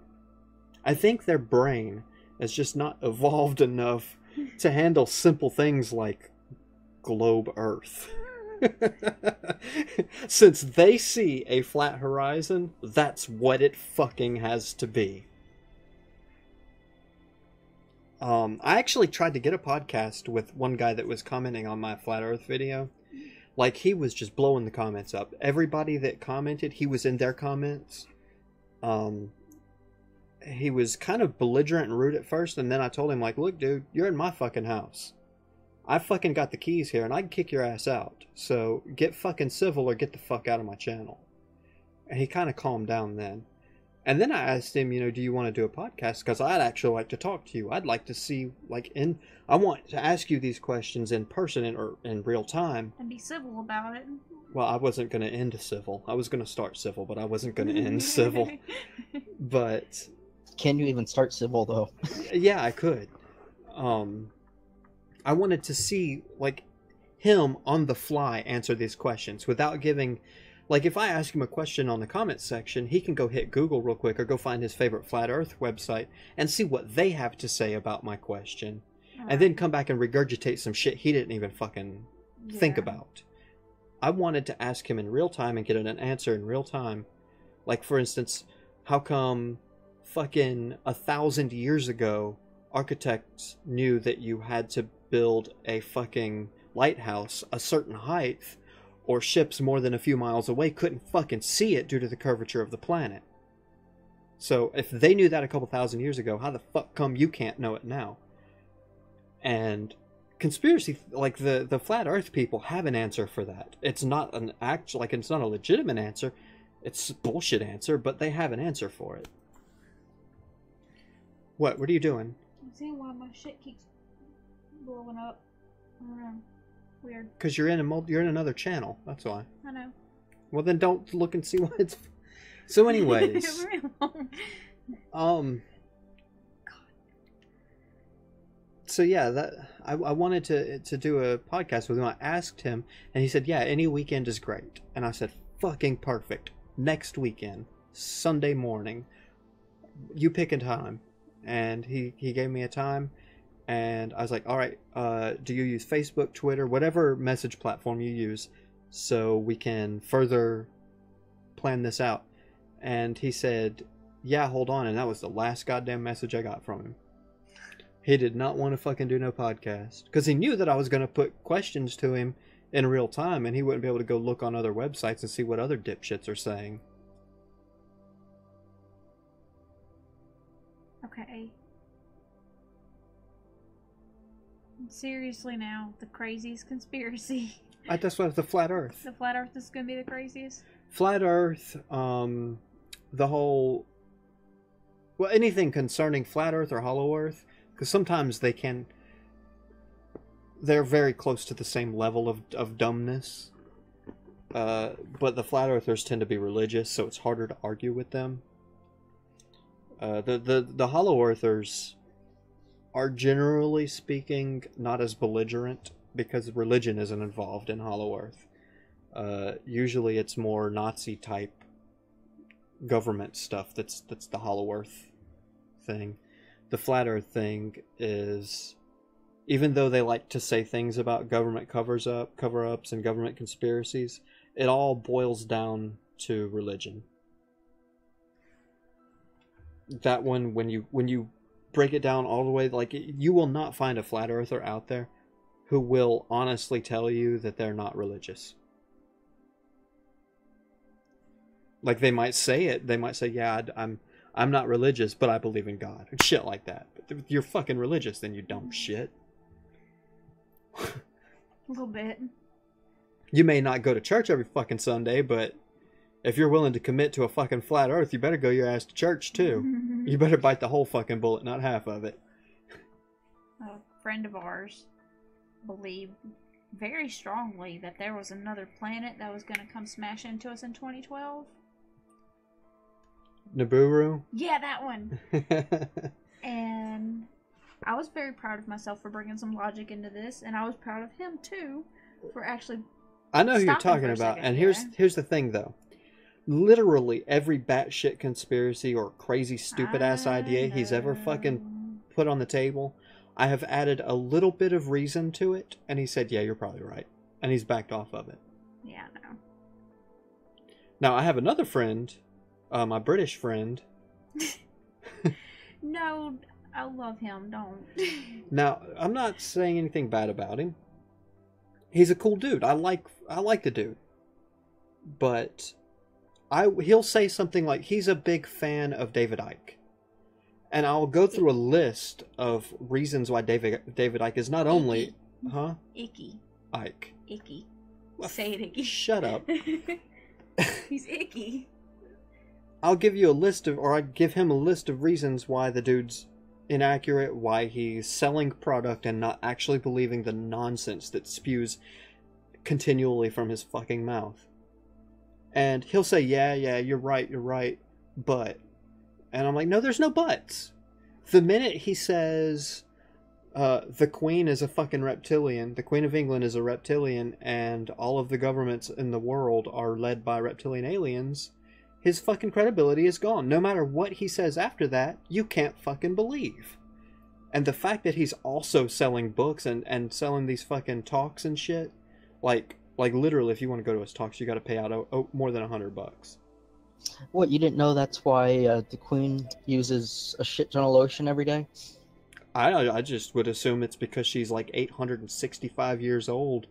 I think their brain is just not evolved enough to handle simple things like globe Earth. Since they see a flat horizon, that's what it fucking has to be. I actually tried to get a podcast with one guy that was commenting on my flat Earth video. Like, he was just blowing the comments up. Everybody that commented, he was in their comments. He was kind of belligerent and rude at first, and then I told him, like, look, dude, you're in my fucking house. I fucking got the keys here, and I can kick your ass out. So, get fucking civil or get the fuck out of my channel. And he kind of calmed down then. And then I asked him, you know, do you want to do a podcast? Because I'd actually like to talk to you. I'd like to see, like, I want to ask you these questions in person or in real time. And be civil about it. Well, I wasn't going to end civil. I was going to start civil, but I wasn't going to end civil. But... Can you even start civil, though? Yeah, I could. I wanted to see, like, him on the fly answer these questions without giving... Like, if I ask him a question on the comments section, he can go hit Google real quick or go find his favorite Flat Earth website and see what they have to say about my question. And then come back and regurgitate some shit he didn't even fucking think about. I wanted to ask him in real time and get an answer in real time. Like, for instance, how come fucking 1,000 years ago architects knew that you had to build a fucking lighthouse a certain height, or ships more than a few miles away couldn't fucking see it due to the curvature of the planet? So if they knew that a couple thousand years ago, how the fuck come you can't know it now? And conspiracy, like the flat Earth people have an answer for that. It's not an actual, like, it's not a legitimate answer. It's a bullshit answer, but they have an answer for it. What are you doing? I'm seeing why my shit keeps blowing up. I don't know. Weird. Because you're in another channel. That's why. I know. Well, then don't look and see what it's. So, anyways, So yeah, that I wanted to do a podcast with him. I asked him, and he said, "Yeah, any weekend is great." And I said, "Fucking perfect. Next weekend, Sunday morning. You pick a time." And he gave me a time. And I was like, all right, do you use Facebook, Twitter, whatever message platform you use, so we can further plan this out? And he said, yeah, hold on. And that was the last goddamn message I got from him. He did not want to fucking do no podcast. Because he knew that I was going to put questions to him in real time, and he wouldn't be able to go look on other websites and see what other dipshits are saying. Okay. Seriously now, the craziest conspiracy. That's what the Flat Earth. The Flat Earth is going to be the craziest? Flat Earth, the whole... Well, anything concerning Flat Earth or Hollow Earth, because sometimes they're very close to the same level of dumbness. But the Flat Earthers tend to be religious, so it's harder to argue with them. The Hollow Earthers are, generally speaking, not as belligerent because religion isn't involved in Hollow Earth. Usually it's more Nazi type government stuff that's the Hollow Earth thing. The Flat Earth thing is, even though they like to say things about government cover-ups and government conspiracies, it all boils down to religion. That one, when you break it down all the way, like, you will not find a flat earther out there who will honestly tell you that they're not religious. Like, they might say it. They might say, yeah, I'm not religious, but I believe in God. Shit like that. But if you're fucking religious, then you dumb shit. A little bit. You may not go to church every fucking Sunday, but if you're willing to commit to a fucking flat earth, you better go your ass to church, too. You better bite the whole fucking bullet, not half of it. A friend of ours believed very strongly that there was another planet that was going to come smash into us in 2012. Nibiru? Yeah, that one. And I was very proud of myself for bringing some logic into this, and I was proud of him too for actually. I know who you're stopping talking for a about, second, and yeah. here's the thing though. Literally every batshit conspiracy or crazy stupid ass idea he's ever fucking put on the table, I have added a little bit of reason to it, and he said, "Yeah, you're probably right," and he's backed off of it. Yeah, no. Now I have another friend, my British friend. No, I love him. Don't. Now I'm not saying anything bad about him. He's a cool dude. I like the dude, but he'll say something like he's a big fan of David Icke, and I'll go through a list of reasons why David Icke is not only, Icky. Icke. Icky. Say it, Icky. Shut up. He's icky. I'll give you a list of, or I give him a list of reasons why the dude's inaccurate, why he's selling product and not actually believing the nonsense that spews continually from his fucking mouth. And he'll say, yeah, you're right, but... And I'm like, no, there's no buts. The minute he says, the Queen is a fucking reptilian, the Queen of England is a reptilian, and all of the governments in the world are led by reptilian aliens, his fucking credibility is gone. No matter what he says after that, you can't fucking believe. And the fact that he's also selling books and selling these fucking talks and shit, like literally, if you want to go to his talks, you got to pay out more than $100. What, you didn't know that's why the Queen uses a shit ton of lotion every day? I just would assume it's because she's like 865 years old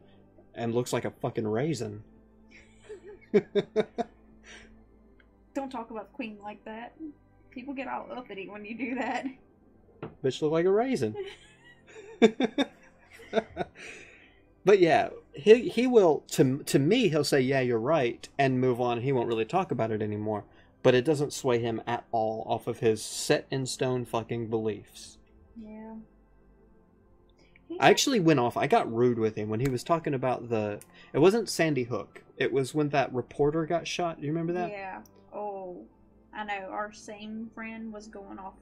and looks like a fucking raisin. Don't talk about the Queen like that. People get all uppity when you do that. Bitch look like a raisin. But yeah, he will, to me, he'll say, yeah, you're right, and move on. He won't really talk about it anymore. But it doesn't sway him at all off of his set-in-stone fucking beliefs. Yeah. I actually went off. I got rude with him when he was talking about it wasn't Sandy Hook. It was when that reporter got shot. Do you remember that? Yeah. Oh, I know. Our same friend was going off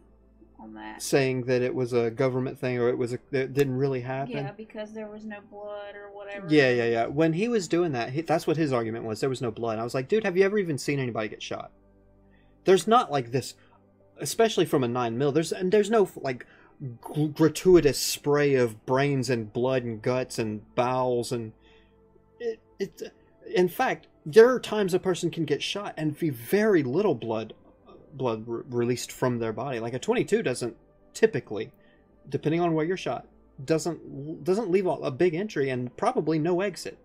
on that. Saying that it was a government thing, or it didn't really happen. Yeah, because there was no blood or whatever. Yeah. When he was doing that, that's what his argument was. There was no blood. I was like, dude, have you ever even seen anybody get shot? There's not like this, especially from a 9mm. There's no like gratuitous spray of brains and blood and guts and bowels and it. In fact, there are times a person can get shot and be very little blood released from their body. Like a 22 doesn't typically, depending on where you're shot, doesn't leave a big entry and probably no exit.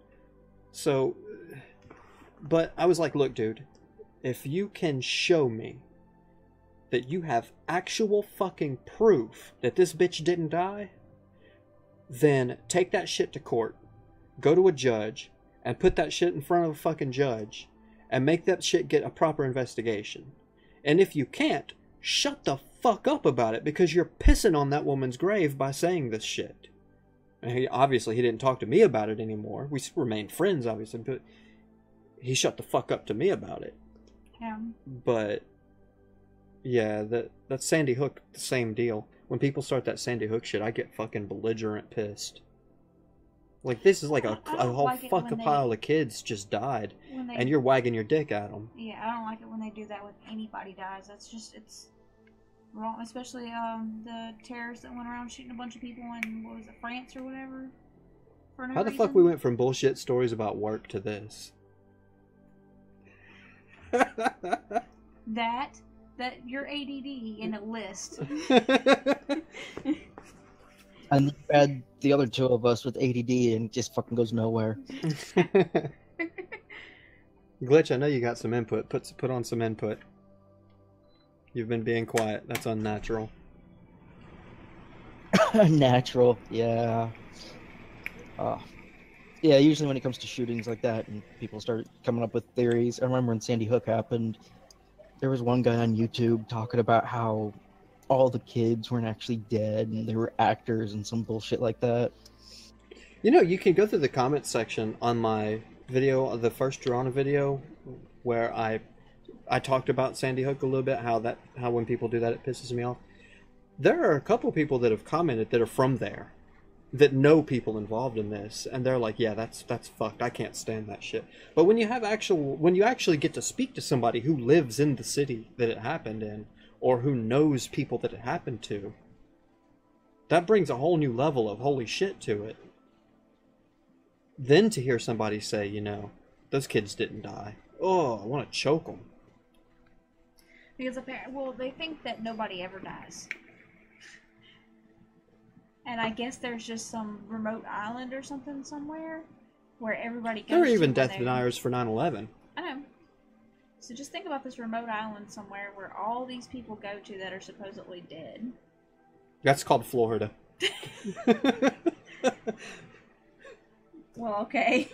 So, but I was like, look, dude, if you can show me that you have actual fucking proof that this bitch didn't die, then take that shit to court, go to a judge, and put that shit in front of a fucking judge, and make that shit get a proper investigation. And if you can't, shut the fuck up about it, because you're pissing on that woman's grave by saying this shit. And obviously he didn't talk to me about it anymore. We remained friends, obviously, but he shut the fuck up to me about it. Yeah. But yeah, that Sandy Hook, the same deal. When people start that Sandy Hook shit, I get fucking belligerent pissed. Like, this is like a whole like pile of kids just died, and you're wagging your dick at them. Yeah, I don't like it when they do that with anybody dies. It's wrong, especially the terrorists that went around shooting a bunch of people in, what was it, France or whatever? For no How the reason. fuck we went from bullshit stories about work to this? that you're ADD in a list. And you add the other two of us with ADD and it just fucking goes nowhere. Glitch, I know you got some input. Put on some input. You've been being quiet. That's unnatural. Natural, yeah. Yeah, usually when it comes to shootings like that and people start coming up with theories. I remember when Sandy Hook happened, there was one guy on YouTube talking about how all the kids weren't actually dead and they were actors and some bullshit like that. You know, you can go through the comments section on my video, the first Drona video, where I talked about Sandy Hook a little bit, how when people do that it pisses me off. There are a couple people that have commented that are from there, that know people involved in this, and they're like, yeah, that's fucked. I can't stand that shit. But when you actually get to speak to somebody who lives in the city that it happened in, or who knows people that it happened to, that brings a whole new level of holy shit to it. Then to hear somebody say, you know, those kids didn't die. Oh, I want to choke them. Because apparently, well, they think that nobody ever dies. And I guess there's just some remote island or something somewhere where everybody goes. There are even when death they- deniers for 9/11. I know. So just think about this remote island somewhere where all these people go to that are supposedly dead. That's called Florida. Well, okay.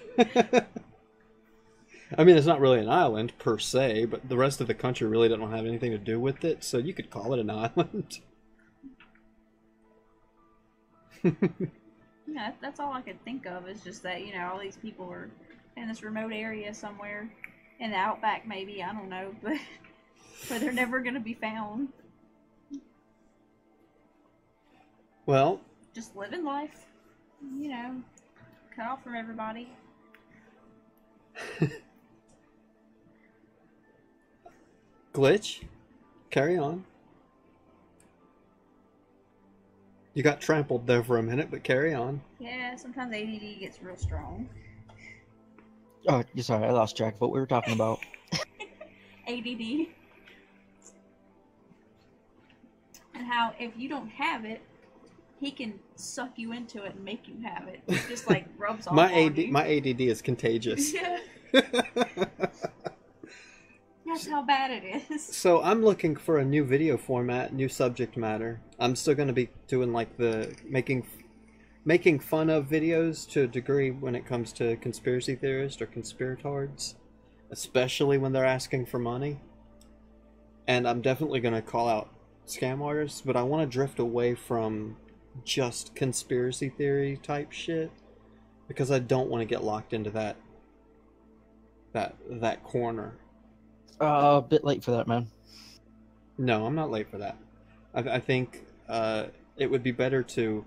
I mean, it's not really an island per se, but the rest of the country really doesn't have anything to do with it, so you could call it an island. Yeah, that's all I could think of is just that, you know, all these people are in this remote area somewhere in the outback, maybe, I don't know, but where they're never going to be found. Well, Just living life, you know, cut off from everybody. Glitch, carry on. You got trampled there for a minute, but carry on. Yeah, sometimes ADD gets real strong. Oh, sorry, I lost track of what we were talking about. ADD. And how if you don't have it, he can suck you into it and make you have it. It just like rubs off My on you. my ADD is contagious. Yeah, that's how bad it is. So I'm looking for a new video format, new subject matter. I'm still going to be doing like the making fun of videos to a degree when it comes to conspiracy theorists or conspiratards, especially when they're asking for money. And I'm definitely going to call out scam artists, but I want to drift away from just conspiracy theory type shit because I don't want to get locked into that corner. A bit late for that, man. No, I'm not late for that. I think it would be better to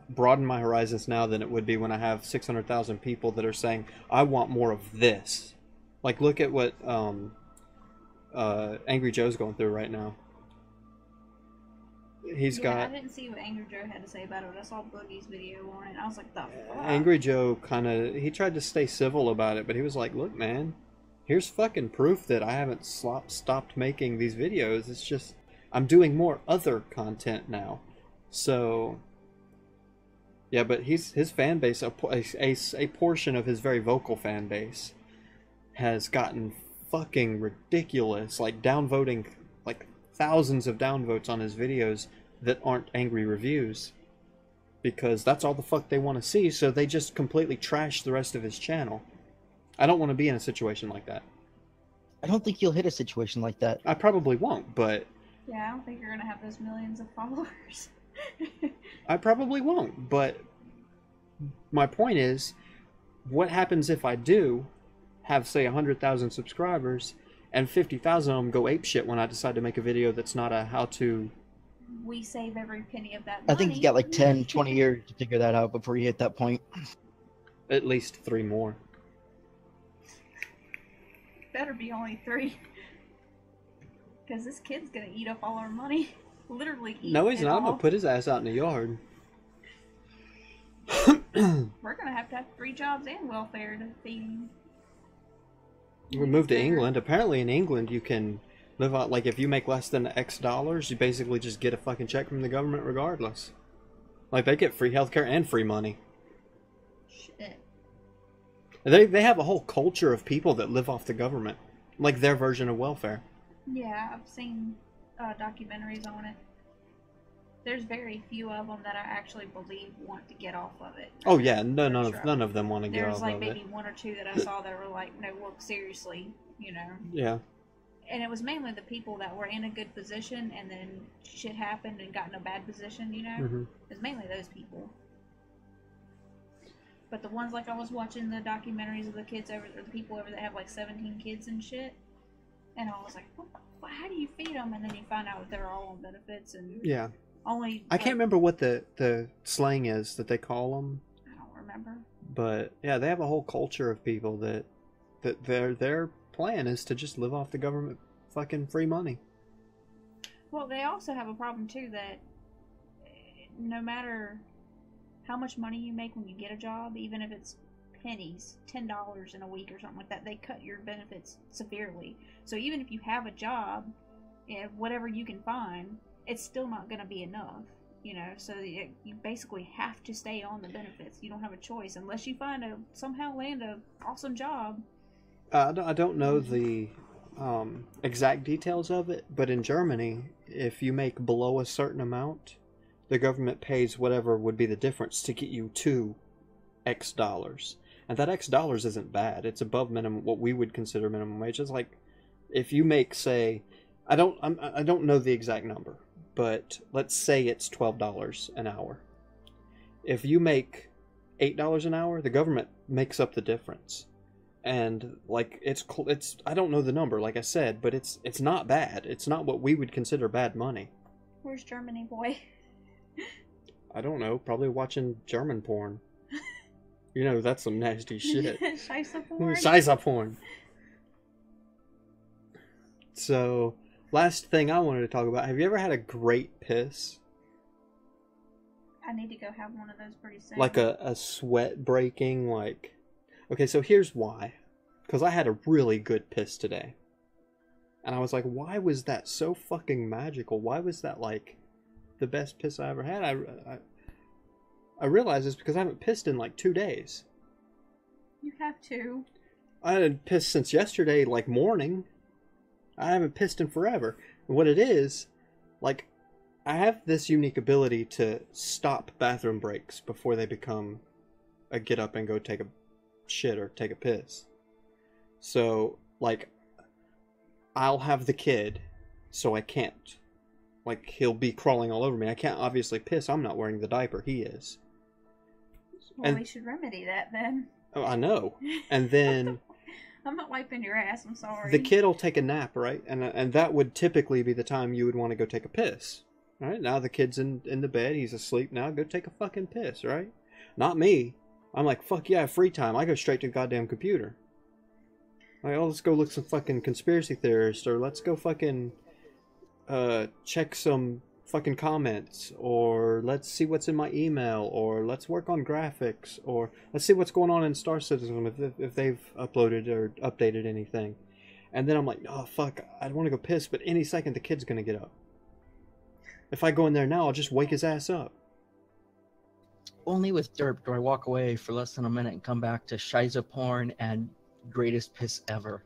broaden my horizons now than it would be when I have 600,000 people that are saying, I want more of this. Like, look at what Angry Joe's going through right now. He's got... I didn't see what Angry Joe had to say about it, but I saw Boogie's video on it. I was like, the fuck? Angry Joe he tried to stay civil about it, but he was like, look, man, here's fucking proof that I haven't stopped making these videos. It's just, I'm doing more other content now. So, yeah, but his fan base, a portion of his very vocal fan base, has gotten fucking ridiculous, like downvoting, like thousands of downvotes on his videos that aren't angry reviews. Because that's all the fuck they want to see, so they just completely trash the rest of his channel. I don't want to be in a situation like that. I don't think you'll hit a situation like that. I probably won't, but... Yeah, I don't think you're gonna have those millions of followers. I probably won't, but... My point is, what happens if I do have, say, 100,000 subscribers, and 50,000 of them go apeshit when I decide to make a video that's not a how-to... We save every penny of that money. I think you got like 10, 20 years to figure that out before you hit that point. At least 3 more. Better be only 3. Because this kid's gonna eat up all our money. Literally eat No, he's it not. I'm all. gonna put his ass out in the yard. We're gonna have 3 jobs and welfare to feed him. We moved to England. Apparently in England you can live out, like, if you make less than X dollars, you basically just get a fucking check from the government regardless. Like, they get free healthcare and free money. Shit. They have a whole culture of people that live off the government. Like their version of welfare. Yeah, I've seen documentaries on it. There's very few of them that I actually believe want to get off of it. Oh yeah, none of them want to get There's off like of maybe it. 1 or 2 that I saw that were like, no, look, seriously, you know. Yeah. And it was mainly the people that were in a good position and then shit happened and got in a bad position, you know. Mhm. It was mainly those people. But the ones like I was watching the documentaries of the kids over, or the people over that have like 17 kids and shit, And I was like, how do you feed them? And then you find out that they're all on benefits and Yeah. only. I can't remember what the slang is that they call them. I don't remember. But yeah, they have a whole culture of people that their plan is to just live off the government fucking free money. Well, they also have a problem too that no matter how much money you make when you get a job, even if it's pennies, $10 in a week or something like that, they cut your benefits severely. So even if you have a job, whatever you can find, it's still not going to be enough. So you basically have to stay on the benefits. You don't have a choice unless you somehow land a awesome job. I don't know the exact details of it, but in Germany, if you make below a certain amount, the government pays whatever would be the difference to get you to X dollars. And that X dollars isn't bad. It's above minimum, what we would consider minimum wage. It's like if you make, say, I don't know the exact number, but let's say it's $12 an hour. If you make $8 an hour, the government makes up the difference. And like it's I don't know the number, like I said, but it's not bad. It's not what we would consider bad money. Where's Germany, boy? I don't know. Probably watching German porn. That's some nasty shit. Scheisse porn. Scheisse porn. So, last thing I wanted to talk about. Have you ever had a great piss? I need to go have one of those pretty soon. Like a sweat breaking, like... Okay, so here's why. Because I had a really good piss today. And I was like, why was that so fucking magical? Why was that, like, the best piss I ever had? I realized it's because I haven't pissed in, like, 2 days. You have to. I hadn't pissed since yesterday, like, morning. I haven't pissed in forever. And what it is, like, I have this unique ability to stop bathroom breaks before they become a get up and go take a shit or take a piss. So, like, I'll have the kid, so I can't. Like, he'll be crawling all over me. I can't obviously piss. I'm not wearing the diaper. He is. Well, we should remedy that then. Oh, I know. And then... I'm not wiping your ass, I'm sorry. The kid will take a nap, right? And that would typically be the time you would want to go take a piss. Alright, now the kid's in the bed, he's asleep now, go take a fucking piss, right? Not me. I'm like, fuck yeah, free time. I go straight to the goddamn computer. Like, oh, let's go look some fucking conspiracy theorists, or let's go fucking check some fucking comments, or let's see what's in my email, or let's work on graphics, or let's see what's going on in Star Citizen if they've uploaded or updated anything. And then I'm like, oh fuck, I want to go piss, but any second the kid's gonna get up. If I go in there now, I'll just wake his ass up. Only with Derp do I walk away for less than a minute and come back to Scheisse porn and greatest piss ever.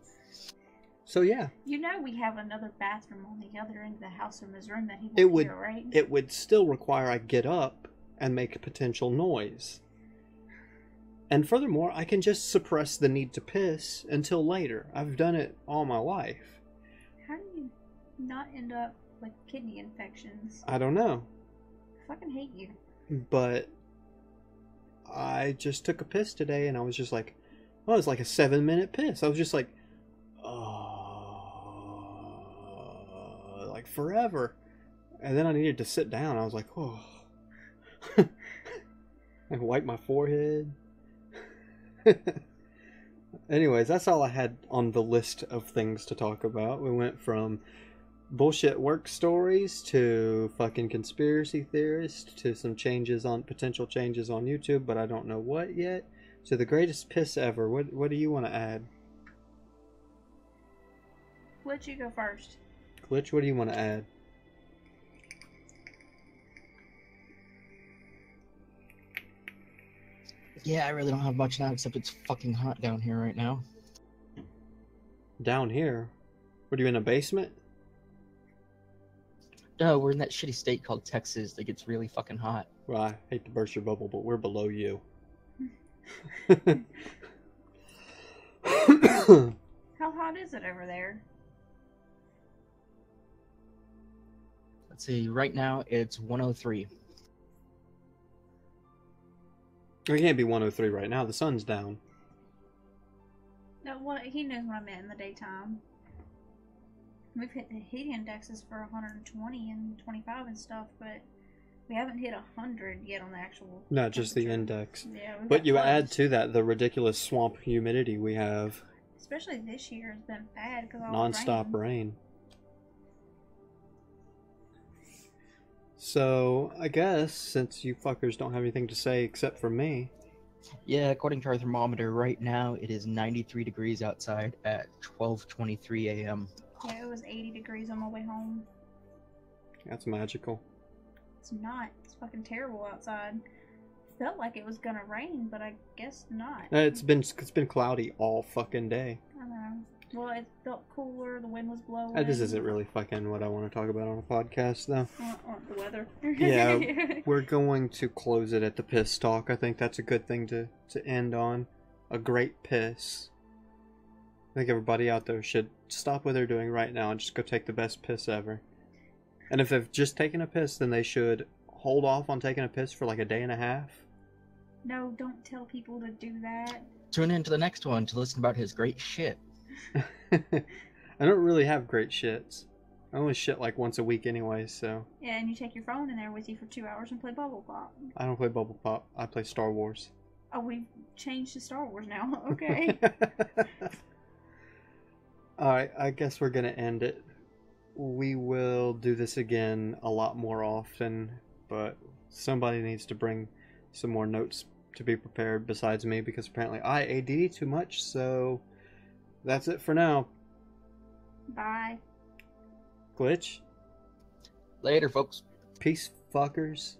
So yeah. We have another bathroom on the other end of the house from his room that he won't hear, right? It would still require I get up and make a potential noise. And furthermore, I can just suppress the need to piss until later. I've done it all my life. How do you not end up with kidney infections? I don't know. I fucking hate you. But I just took a piss today and I was just like, oh, it's like a 7-minute piss. I was just like, like forever. And then I needed to sit down. I was like, oh. I wiped my forehead. Anyways, that's all I had on the list of things to talk about. We went from bullshit work stories to fucking conspiracy theorists to some potential changes on YouTube, but I don't know what yet. To the greatest piss ever. What do you want to add? Let you go first. Glitch, what do you want to add? Yeah, I really don't have much now, except it's fucking hot down here right now. Down here? What, are you in a basement? No, we're in that shitty state called Texas that gets really fucking hot. Well, I hate to burst your bubble, but we're below you. How hot is it over there? Let's see, right now it's 103. It can't be 103 right now. The sun's down. No, he knows what I meant in the daytime. We've hit the heat indexes for 120 and 25 and stuff, but we haven't hit 100 yet on the actual. Not just the temperature. index. Yeah, But you add to that the ridiculous swamp humidity we have. Especially this year has been bad because all Non-stop the rain. rain. So, I guess, since you fuckers don't have anything to say except for me, Yeah, according to our thermometer, right now it is 93 degrees outside at 12:23 a.m. Yeah, it was 80 degrees on my way home. that's magical. It's not. It's fucking terrible outside. Felt like it was gonna rain, but I guess not. It's been cloudy all fucking day. I don't know. Well, it felt cooler. The wind was blowing. This isn't really fucking what I want to talk about on a podcast, though. The weather. Yeah, we're going to close it at the piss talk. I think that's a good thing to end on. A great piss. I think everybody out there should stop what they're doing right now and just go take the best piss ever. And if they've just taken a piss, then they should hold off on taking a piss for like a day and a half. No, don't tell people to do that. Tune in to the next one to listen about his great shit. I don't really have great shits. I only shit like once a week anyway, so. Yeah, and you take your phone in there with you for 2 hours and play Bubble Pop. I don't play Bubble Pop. I play Star Wars. Oh, we've changed to Star Wars now. Okay. Alright, I guess we're gonna end it. We will do this again a lot more often, but somebody needs to bring some more notes to be prepared besides me, because apparently I ADD too much, so that's it for now. Bye. Glitch? Later, folks. Peace, fuckers.